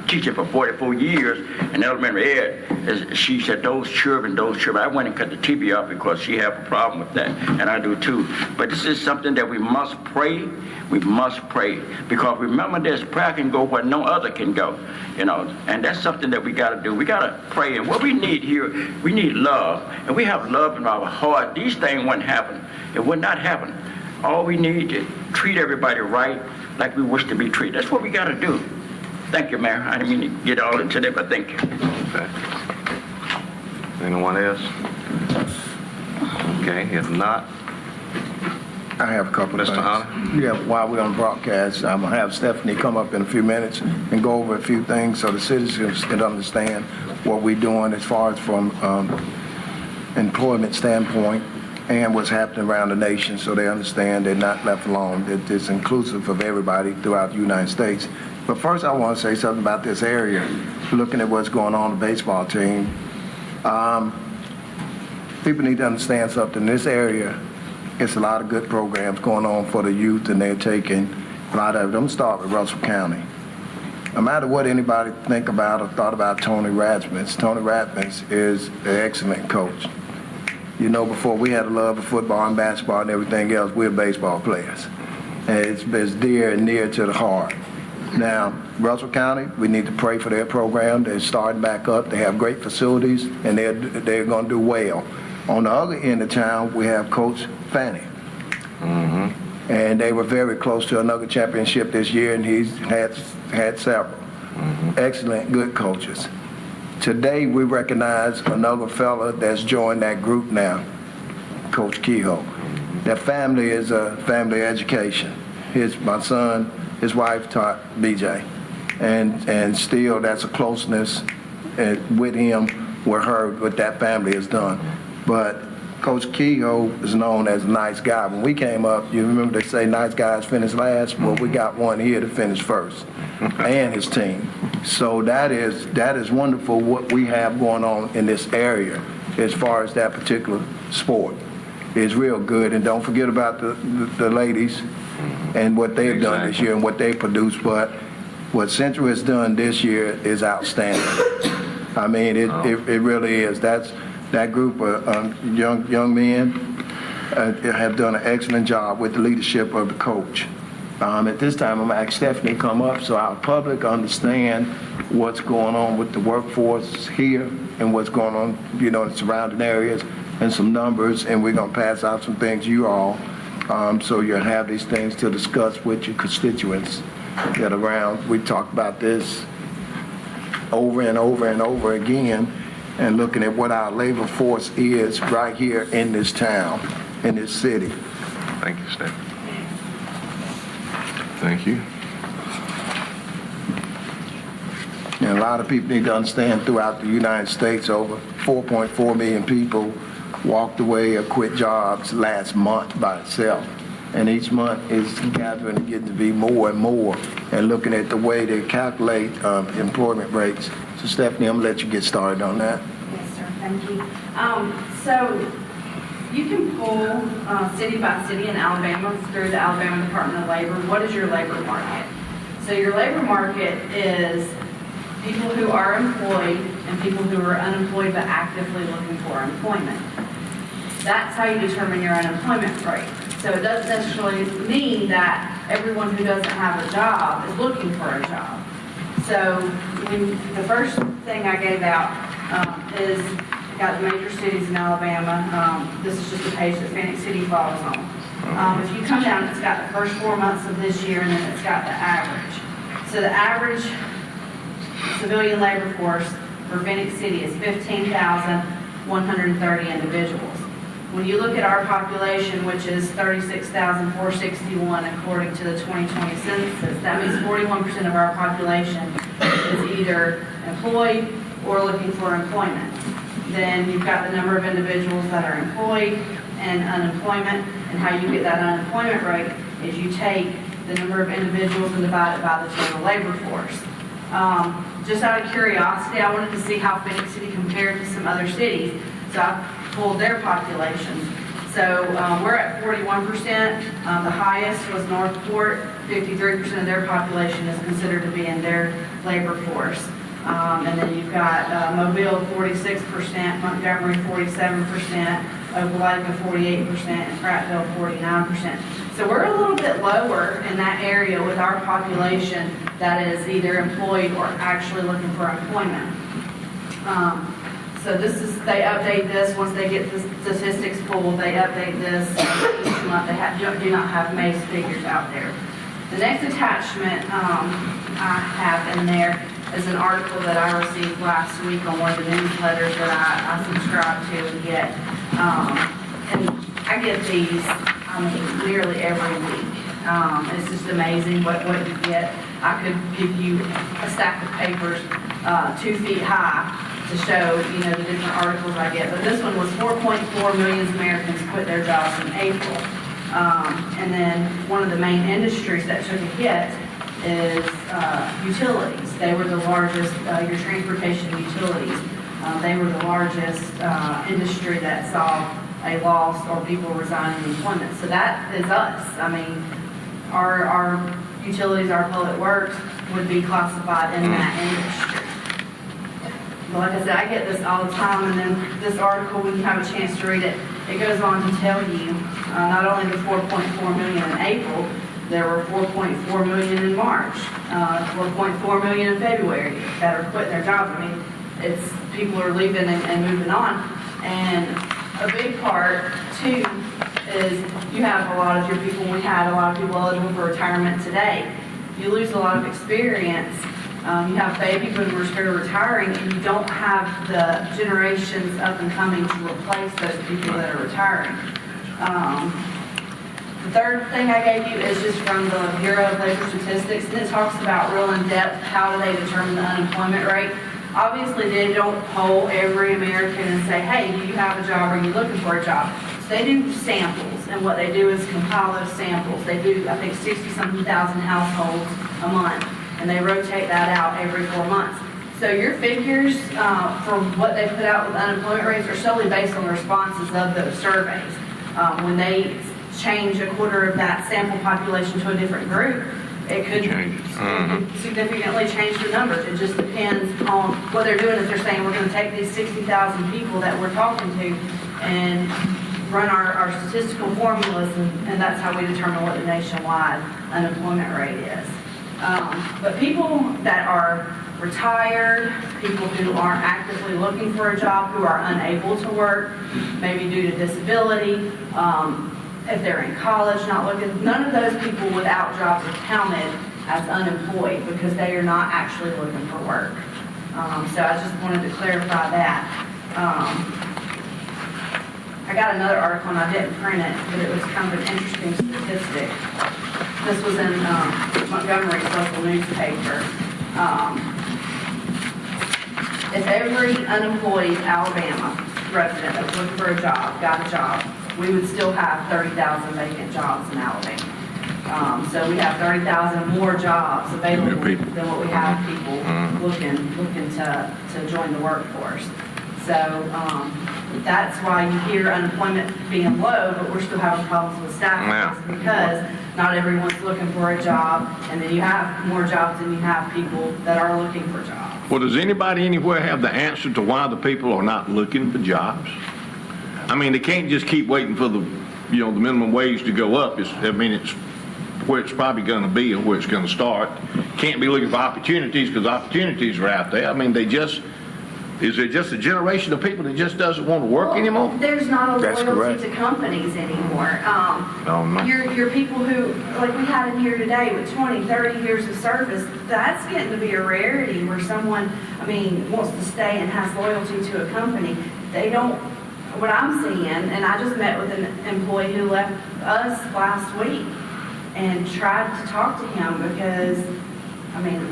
teaching for 44 years in elementary ed. She said, those children. I went and cut the TV off because she had a problem with that, and I do too. But this is something that we must pray. We must pray, because remember, this prayer can go where no other can go, and that's something that we got to do. We got to pray, and what we need here, we need love, and we have love in our heart. These things wouldn't happen. It would not happen. All we need is treat everybody right, like we wish to be treated. That's what we got to do. Thank you, Mayor. I didn't mean to get all into that, but thank you. Okay. Anyone else? Okay, if not, I have a couple of Mr. things. Hunter? Yeah, while we're on broadcast, I'm going to have Stephanie come up in a few minutes and go over a few things so the citizens can understand what we're doing as far as from employment standpoint and what's happening around the nation, so they understand they're not left alone, that it's inclusive of everybody throughout the United States. But first I want to say something about this area, looking at what's going on in the baseball team. People need to understand something. This area, it's a lot of good programs going on for the youth, and they're taking a lot of them. Start with Russell County. No matter what anybody think about or thought about Tony Rathmans is an excellent coach. Before we had a love of football and basketball and everything else, we're baseball players. And it's dear and near to the heart. Now, Russell County, we need to pray for their program. They're starting back up. They have great facilities, and they're going to do well. On the other end of town, we have Coach Phenix. Mm-hmm. And they were very close to another championship this year, and he's had several. Mm-hmm. Excellent, good coaches. Today, we recognize another fella that's joined that group now, Coach Kehoe. That family is a family education. My son, his wife taught BJ. And still, that's a closeness with him, with her, what that family has done. But Coach Kehoe is known as a nice guy. When we came up, you remember they say nice guys finish last? Well, we got one here to finish first, and his team. So that is wonderful what we have going on in this area as far as that particular sport. It's real good. And don't forget about the ladies and what they've done this year and what they produced. But what Central has done this year is outstanding. I mean, it really is. That group of young men have done an excellent job with the leadership of the coach. At this time, I'm going to ask Stephanie to come up so our public understand what's going on with the workforce here and what's going on, in the surrounding areas, and some numbers, and we're going to pass out some things you all, so you'll have these things to discuss with your constituents that are around. We talked about this over and over and over again, and looking at what our labor force is right here in this town, in this city. Thank you, Stephanie. Thank you. And a lot of people need to understand throughout the United States, over 4.4 million people walked away or quit jobs last month by itself. And each month is gathering and getting to be more and more, and looking at the way they calculate employment rates. So Stephanie, I'm going to let you get started on that. Yes, sir. Thank you. So you can pull city by city in Alabama through the Alabama Department of Labor. What is your labor market? So your labor market is people who are employed and people who are unemployed but actively looking for employment. That's how you determine your unemployment rate. So it doesn't necessarily mean that everyone who doesn't have a job is looking for a job. So the first thing I gave out is got the major cities in Alabama. This is just a page that Phenix City falls on. If you come down, it's got the first 4 months of this year, and then it's got the average. So the average civilian labor force for Phenix City is 15,130 individuals. When you look at our population, which is 36,461 according to the 2020 census, that means 41% of our population is either employed or looking for employment. Then you've got the number of individuals that are employed and unemployment, and how you get that unemployment rate is you take the number of individuals and divide it by the total labor force. Just out of curiosity, I wanted to see how Phenix City compared to some other cities, so I pulled their populations. So we're at 41%. The highest was Northport. 53% of their population is considered to be in their labor force. And then you've got Mobile, 46%, Montgomery, 47%, Opelika, 48%, and Prattville, 49%. So we're a little bit lower in that area with our population that is either employed or actually looking for employment. So this is, they update this once they get the statistics pulled. They update this each month. They do not have May's figures out there. The next attachment I have in there is an article that I received last week on one of the newsletters that I subscribe to and get. And I get these, nearly every week. It's just amazing what you get. I could give you a stack of papers 2 feet high to show, the different articles I get. But this one was 4.4 million Americans quit their jobs in April. And then one of the main industries that took a hit is utilities. They were the largest, your transportation utilities. They were the largest industry that saw a loss or people resigning employment. So that is us. Our utilities, our public works would be classified in that industry. But like I said, I get this all the time, and then this article, when you have a chance to read it, it goes on to tell you not only the 4.4 million in April, there were 4.4 million in March, 4.4 million in February that are quitting their jobs. It's people are leaving and moving on. And a big part, too, is you have a lot of your people, we had a lot of people eligible for retirement today. You lose a lot of experience. You have baby boomers who are retiring, and you don't have the generations up and coming to replace those people that are retiring. The third thing I gave you is just from the Bureau of Labor Statistics, and it talks about real in depth how do they determine the unemployment rate. Obviously, they don't poll every American and say, hey, do you have a job? Are you looking for a job? So they do samples, and what they do is compile those samples. They do, I think, 60-something thousand households a month, and they rotate that out every 4 months. So your figures for what they put out with unemployment rates are solely based on the responses of those surveys. When they change a quarter of that sample population to a different group, it could significantly change the numbers. It just depends on what they're doing. If they're saying we're going to take these 60,000 people that we're talking to and run our statistical formulas, and that's how we determine what the nationwide unemployment rate is. But people that are retired, people who aren't actively looking for a job, who are unable to work, maybe due to disability, if they're in college not looking, none of those people without jobs are counted as unemployed because they are not actually looking for work. So I just wanted to clarify that. I got another article and I didn't print it, but it was kind of an interesting statistic. This was in Montgomery's local newspaper. If every unemployed Alabama resident that was looking for a job got a job, we would still have 30,000 vacant jobs in Alabama. So we have 30,000 more jobs available than what we have people looking to join the workforce. So that's why you hear unemployment being low, but we're still having problems with staffing because not everyone's looking for a job, and then you have more jobs than you have people that are looking for jobs. Well, does anybody anywhere have the answer to why the people are not looking for jobs? They can't just keep waiting for the minimum wage to go up. It's where it's probably going to be or where it's going to start. Can't be looking for opportunities because opportunities are out there. Is there just a generation of people that just doesn't want to work anymore? There's not a That's loyalty correct. to companies anymore. no. Your people who, like we had in here today with 20, 30 years of service, that's getting to be a rarity where someone, wants to stay and has loyalty to a company. They don't, what I'm seeing, and I just met with an employee who left us last week and tried to talk to him because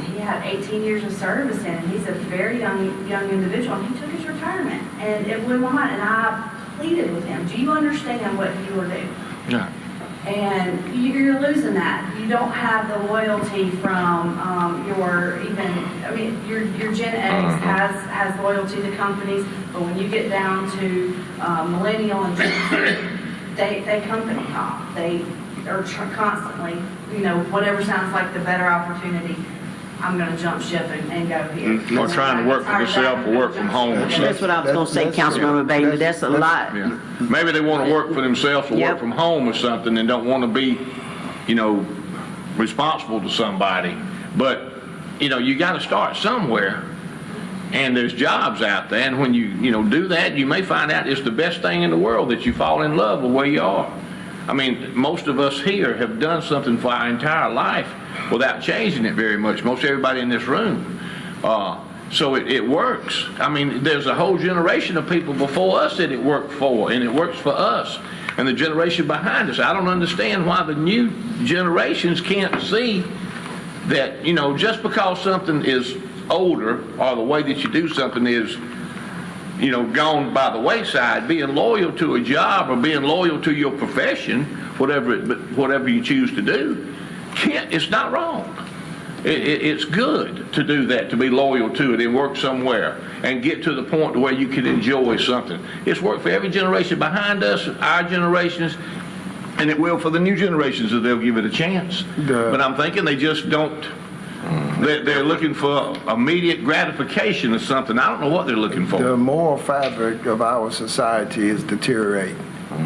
he had 18 years of service in it. He's a very young individual, and he took his retirement, and it blew my mind. And I pleaded with him, do you understand what you are doing? Yeah. And you're losing that. You don't have the loyalty from your Gen X has loyalty to companies, but when you get down to millennial and Gen Z, they company hop. They are constantly, whatever sounds like the better opportunity, I'm going to jump ship and go here. Or trying to work for themselves or work from home or something. That's what I was going to say, Councilmember Bailey. That's a lot. Yeah. Maybe they want to work for themselves or Yep. work from home or something and don't want to be, responsible to somebody. But, you got to start somewhere. And there's jobs out there. And when you, do that, you may find out it's the best thing in the world that you fall in love with where you are. Most of us here have done something for our entire life without changing it very much. Most everybody in this room. So it works. There's a whole generation of people before us that it worked for, and it works for us. And the generation behind us, I don't understand why the new generations can't see that, just because something is older or the way that you do something is, gone by the wayside, being loyal to a job or being loyal to your profession, whatever you choose to do, it's not wrong. It's good to do that, to be loyal to it and work somewhere and get to the point where you can enjoy something. It's worked for every generation behind us, our generations, and it will for the new generations if they'll give it a chance. But I'm thinking they just don't. They're looking for immediate gratification or something. I don't know what they're looking for. The moral fabric of our society is deteriorating.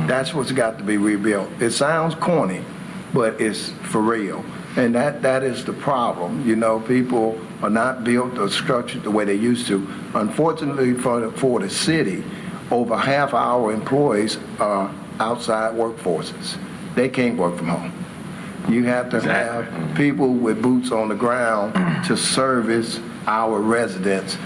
That's what's got to be rebuilt. It sounds corny, but it's for real. And that is the problem. People are not built or structured the way they used to. Unfortunately for the city, over half our employees are outside workforces. They can't work from home. You have to have people with boots on the ground to service our residents.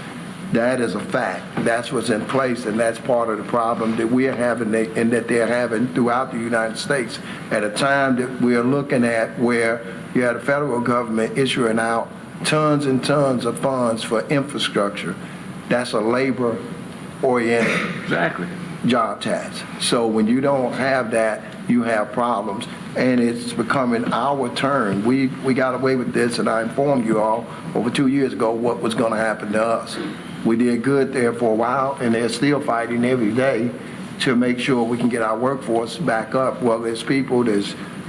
That is a fact. That's what's in place, and that's part of the problem that we're having and that they're having throughout the United States at a time that we're looking at where you have the federal government issuing out tons and tons of funds for infrastructure. That's a labor-oriented job tax. So when you don't have that, you have problems, and it's becoming our turn. We got away with this, and I informed you all over 2 years ago what was going to happen to us. We did good there for a while, and they're still fighting every day to make sure we can get our workforce back up. Well, there's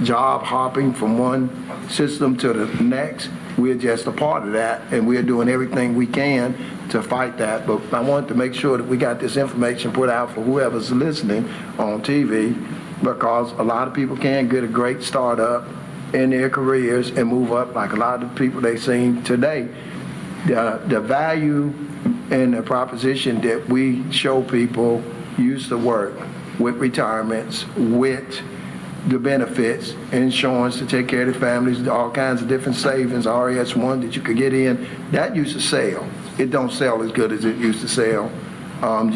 job hopping from one system to the next. We're just a part of that, and we're doing everything we can to fight that. But I wanted to make sure that we got this information put out for whoever's listening on TV, because a lot of people can get a great start up in their careers and move up like a lot of the people they've seen today. The value and the proposition that we show people used to work with retirements, with the benefits, insurance to take care of their families, all kinds of different savings, RES1 that you could get in, that used to sell. It don't sell as good as it used to sell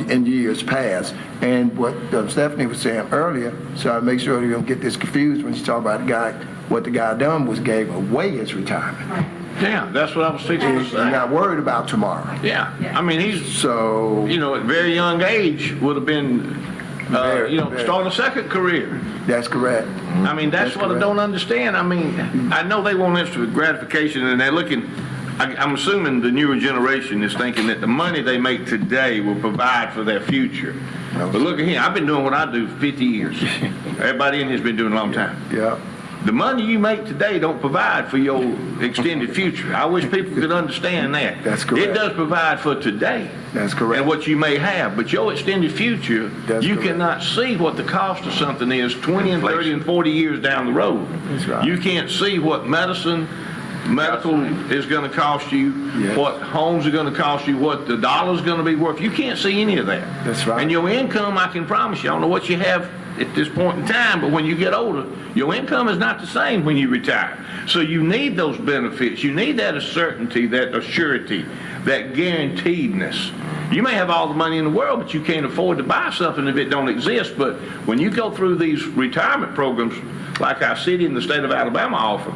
in years past. And what Stephanie was saying earlier, so I make sure you don't get this confused when you talk about the guy, what the guy done was gave away his retirement. Yeah, that's what I was thinking. He's not worried about tomorrow. Yeah. He's, so, at a very young age would have been, starting a second career. That's correct. That's what I don't understand. I know they want instant gratification, and they're looking, I'm assuming the newer generation is thinking that the money they make today will provide for their future. But look at here, I've been doing what I do for 50 years. Everybody in here has been doing a long time. Yeah. The money you make today don't provide for your extended future. I wish people could understand that. That's correct. It does provide for today. That's correct. And what you may have. But your extended future, you cannot see what the cost of something is 20 and 30 and 40 years down the road. That's right. You can't see what medicine, medical is going to cost you, Yes. what homes are going to cost you, what the dollar's going to be worth. You can't see any of that. That's right. And your income, I can promise you, I don't know what you have at this point in time, but when you get older, your income is not the same when you retire. So you need those benefits. You need that certainty, that assurity, that guaranteedness. You may have all the money in the world, but you can't afford to buy something if it don't exist. But when you go through these retirement programs like our city and the state of Alabama offer,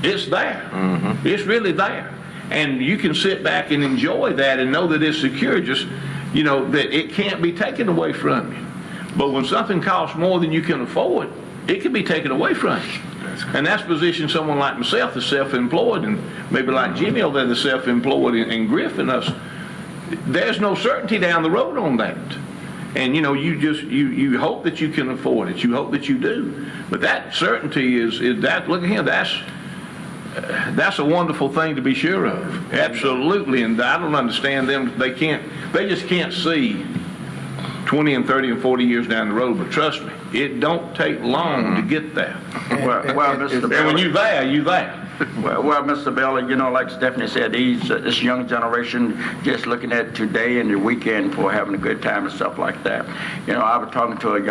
it's there. It's really there. And you can sit back and enjoy that and know that it's secure, just, that it can't be taken away from you. But when something costs more than you can afford, it can be taken away from you. And that's positioned someone like myself, the self-employed, and maybe like Jimmy over there, the self-employed, and Griff and us. There's no certainty down the road on that. And you hope that you can afford it. You hope that you do. But that certainty is that, look at him, that's a wonderful thing to be sure of. Absolutely. And I don't understand them. They just can't see 20 and 30 and 40 years down the road. But trust me, it don't take long to get there. Well, Mr. And Bailey. when you're there, you're there. Well, Mr. Bailey, like Stephanie said, this young generation just looking at today and the weekend for having a good time and stuff like that. I was talking to a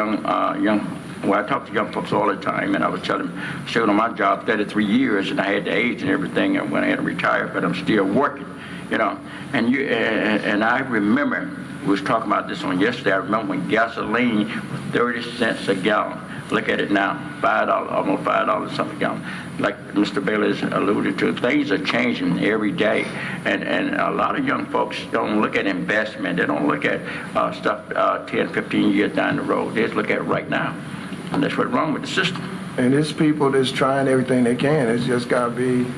I talk to young folks all the time, and I was telling them, showing them my job 33 years, and I had the age and everything, and when I had to retire, but I'm still working, And I remember, we was talking about this on yesterday, I remember when gasoline was 30 cents a gallon. Look at it now, $5, almost $5 something a gallon. Like Mr. Bailey's alluded to, things are changing every day, and a lot of young folks don't look at investment. They don't look at stuff 10, 15 years down the road. They just look at it right now, and that's what's wrong with the system. And there's people that's trying everything they can. It's just got to be,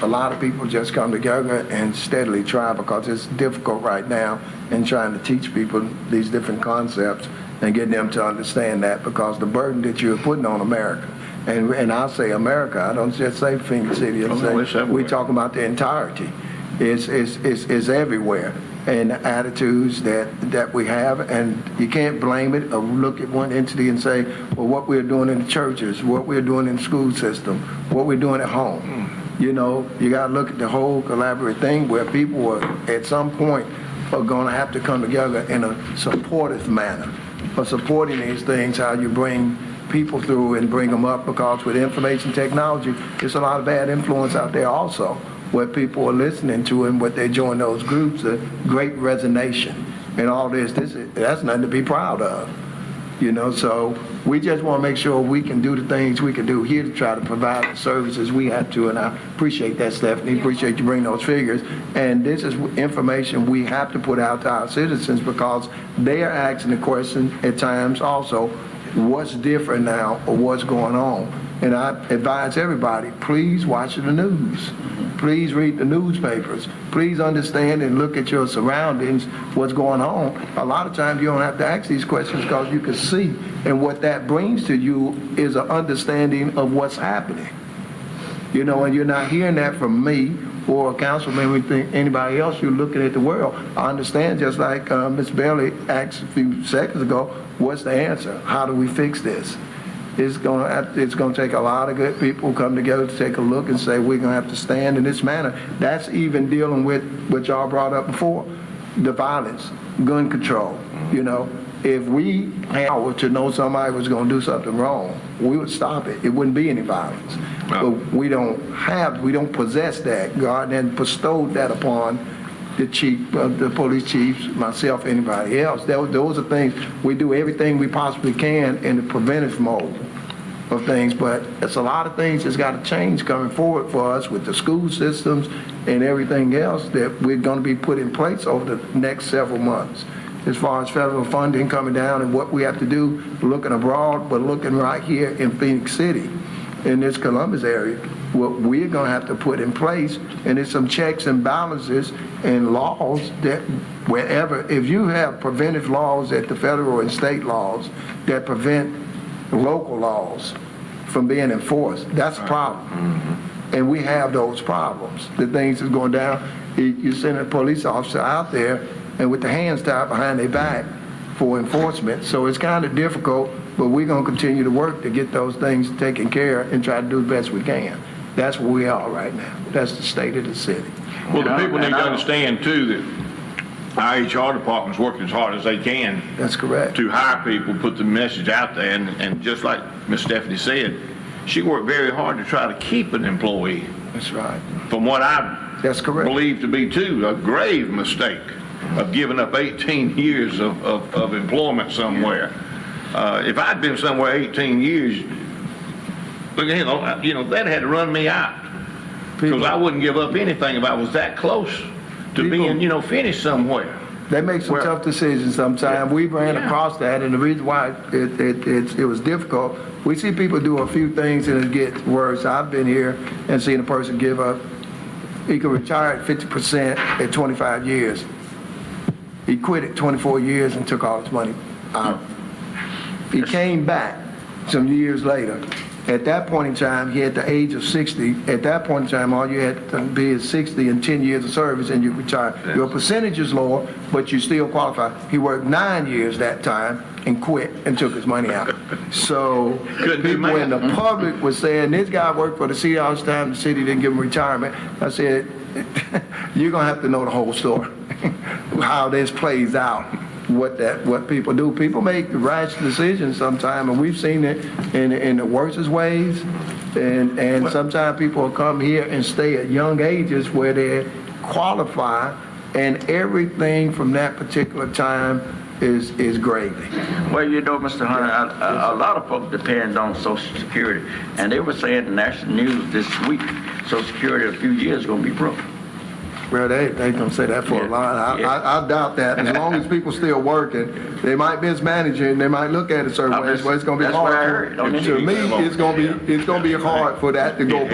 a lot of people just come together and steadily try, because it's difficult right now in trying to teach people these different concepts and get them to understand that, because the burden that you're putting on America, and I'll say America, I don't just say Phenix City, we talk about the entirety. It's everywhere. And the attitudes that we have, and you can't blame it or look at one entity and say, well, what we're doing in the churches, what we're doing in the school system, what we're doing at home. You got to look at the whole collaborative thing where people are, at some point, are going to have to come together in a supportive manner for supporting these things, how you bring people through and bring them up, because with information technology, there's a lot of bad influence out there also, where people are listening to and what they join those groups, a great resonation and all this. That's nothing to be proud of. So we just want to make sure we can do the things we can do here to try to provide the services we have to, and I appreciate that, Stephanie. Appreciate you bringing those figures. And this is information we have to put out to our citizens, because they are asking the question at times also, what's different now or what's going on? And I advise everybody, please watch the news. Please read the newspapers. Please understand and look at your surroundings, what's going on. A lot of times you don't have to ask these questions, because you can see, and what that brings to you is an understanding of what's happening. And you're not hearing that from me or a council member, anybody else. You're looking at the world. I understand, just like Ms. Bailey asked a few seconds ago, what's the answer? How do we fix this? It's going to take a lot of good people come together to take a look and say, we're going to have to stand in this manner. That's even dealing with what y'all brought up before, the violence, gun control. If we had power to know somebody was going to do something wrong, we would stop it. It wouldn't be any violence. No. But we don't possess that. God then bestowed that upon the chief, the police chiefs, myself, anybody else. Those are things, we do everything we possibly can in the preventive mode of things, but it's a lot of things that's got to change coming forward for us with the school systems and everything else that we're going to be put in place over the next several months. As far as federal funding coming down and what we have to do, looking abroad, but looking right here in Phenix City, in this Columbus area, what we're going to have to put in place, and it's some checks and balances and laws that wherever, if you have preventive laws at the federal and state laws that prevent local laws from being enforced, that's a problem. And we have those problems. The things that's going down, you send a police officer out there and with the hands tied behind their back for enforcement. So it's kind of difficult, but we're going to continue to work to get those things taken care of and try to do the best we can. That's where we are right now. That's the state of the city. Well, the people need to understand too that our HR department's working as hard as they can That's correct. to hire people, put the message out there, and just like Miss Stephanie said, she worked very hard to try to keep an employee. That's right. From what I That's correct. believe to be too a grave mistake of giving up 18 years of employment somewhere. If I'd been somewhere 18 years, look, that had to run me out. Because I wouldn't give up anything if I was that close to being, finished somewhere. They make some tough decisions sometimes. We ran across that, and the reason why it was difficult, we see people do a few things and it gets worse. I've been here and seen a person give up, he could retire at 50% at 25 years. He quit at 24 years and took all his money out. He came back some years later. At that point in time, he had the age of 60. At that point in time, all you had to be is 60 and 10 years of service, and you retire. Yes. Your percentage is lower, but you still qualify. He worked 9 years that time and quit and took his money out. So people in the public were saying, this guy worked for the city all this time, the city didn't give him retirement. I said, you're going to have to know the whole story, how this plays out. What people do. People make rash decisions sometimes, and we've seen it in the worstest ways. And sometimes people will come here and stay at young ages where they qualify, and everything from that particular time is gravy. Well, Mr. Hunter, a lot of folks depend on Social Security, and they were saying in the national news this week, Social Security in a few years is going to be broke. Well, they don't say that for a lot. I doubt that. As long as people still working, they might mismanage it and they might look at it certain ways, but it's going to be hard. To me, it's going to be hard for that to go.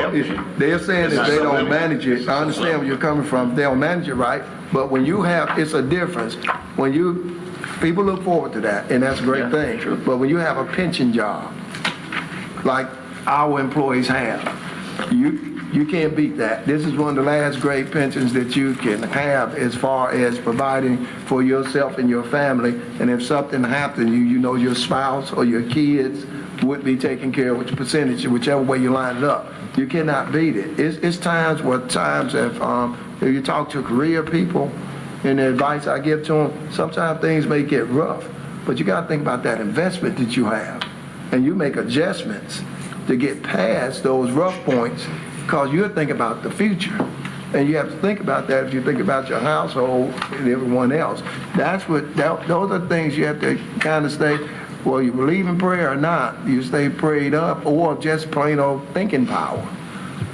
They're saying that they don't manage it. I understand where you're coming from. They don't manage it right, but when you have, it's a difference. People look forward to that, and that's a great thing. True. But when you have a pension job, like our employees have, you can't beat that. This is one of the last great pensions that you can have as far as providing for yourself and your family. And if something happened, you know your spouse or your kids would be taken care of with your percentage, whichever way you line it up. You cannot beat it. It's times if you talk to career people and the advice I give to them, sometimes things may get rough. But you got to think about that investment that you have. And you make adjustments to get past those rough points, because you're thinking about the future. And you have to think about that if you think about your household and everyone else. Those are things you have to kind of stay, well, you believe in prayer or not, you stay prayed up, or just plain old thinking power.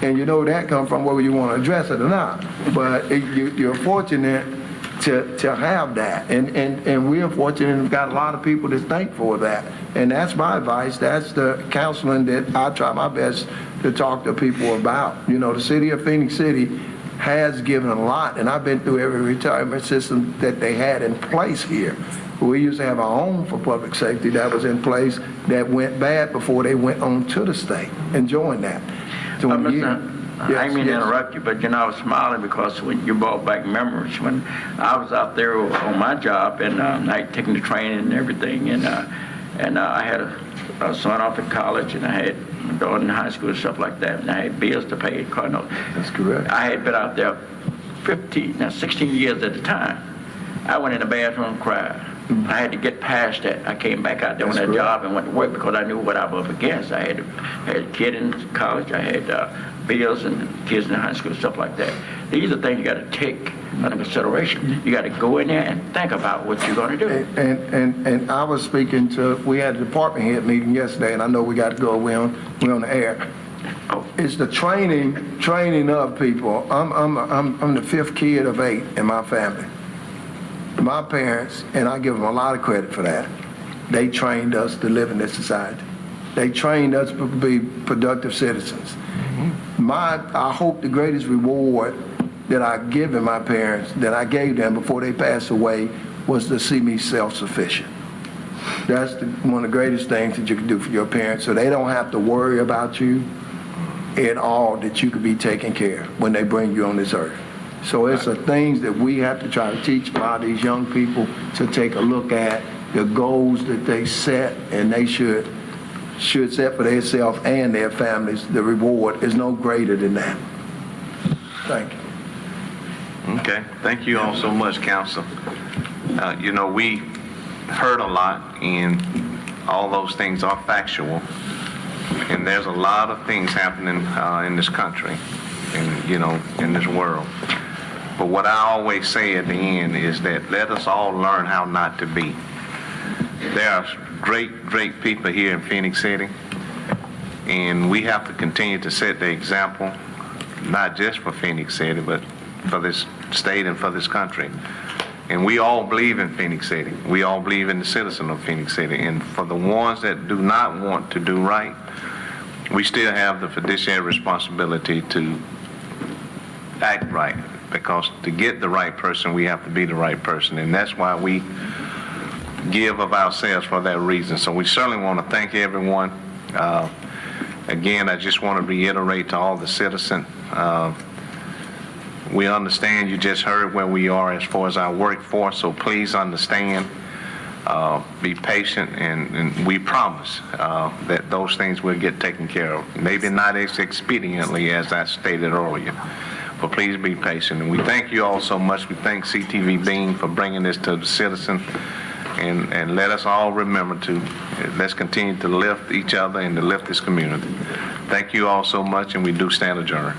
And you know that comes from whether you want to address it or not. But you're fortunate to have that. And we're fortunate and we've got a lot of people that's thankful for that. And that's my advice. That's the counseling that I try my best to talk to people about. The city of Phenix City has given a lot, and I've been through every retirement system that they had in place here. We used to have our own for public safety that was in place that went bad before they went on to the state and joined that. I didn't mean to interrupt you, but I was smiling because when you brought back memories when I was out there on my job and night taking the training and everything, and I had a son off at college, and I had my daughter in high school and stuff like that, and I had bills to pay at car notes. That's correct. I had been out there 16 years at the time. I went in the bathroom and cried. I had to get past that. I came back out there on that job and went to work because I knew what I was up against. I had a kid in college. I had bills and kids in high school, stuff like that. These are things you got to take under consideration. You got to go in there and think about what you're going to do. And I was speaking we had a department head meeting yesterday, and I know we got to go. We're on the air. Oh. It's the training of people. I'm the fifth kid of 8 in my family. My parents, and I give them a lot of credit for that, they trained us to live in this society. They trained us to be productive citizens. I hope the greatest reward that I given my parents, that I gave them before they passed away, was to see me self-sufficient. That's one of the greatest things that you can do for your parents, so they don't have to worry about you at all, that you could be taken care of when they bring you on this earth. So it's the things that we have to try to teach a lot of these young people to take a look at, the goals that they set, and they should should set for themselves and their families, the reward is no greater than that. Thank you. Okay, thank you all so much, Council. You know, we heard a lot, and all those things are factual. And there's a lot of things happening in this country, and you know, in this world. But what I always say at the end is that let us all learn how not to be. There are great people here in Phenix City, and we have to continue to set the example, not just for Phenix City, but for this state and for this country. And we all believe in Phenix City. We all believe in the citizens of Phenix City. And for the ones that do not want to do right, we still have the fiduciary responsibility to act right. Because to get the right person, we have to be the right person. And that's why we give of ourselves for that reason. So we certainly want to thank everyone. Again, I just want to reiterate to all the citizens, we understand you just heard where we are as far as our workforce, so please understand, be patient, and we promise that those things will get taken care of. Maybe not as expediently as I stated earlier, but please be patient. And we thank you all so much. We thank CTV Bean for bringing this to the citizens. And let us all remember let's continue to lift each other and to lift this community. Thank you all so much, and we do stand adjourned.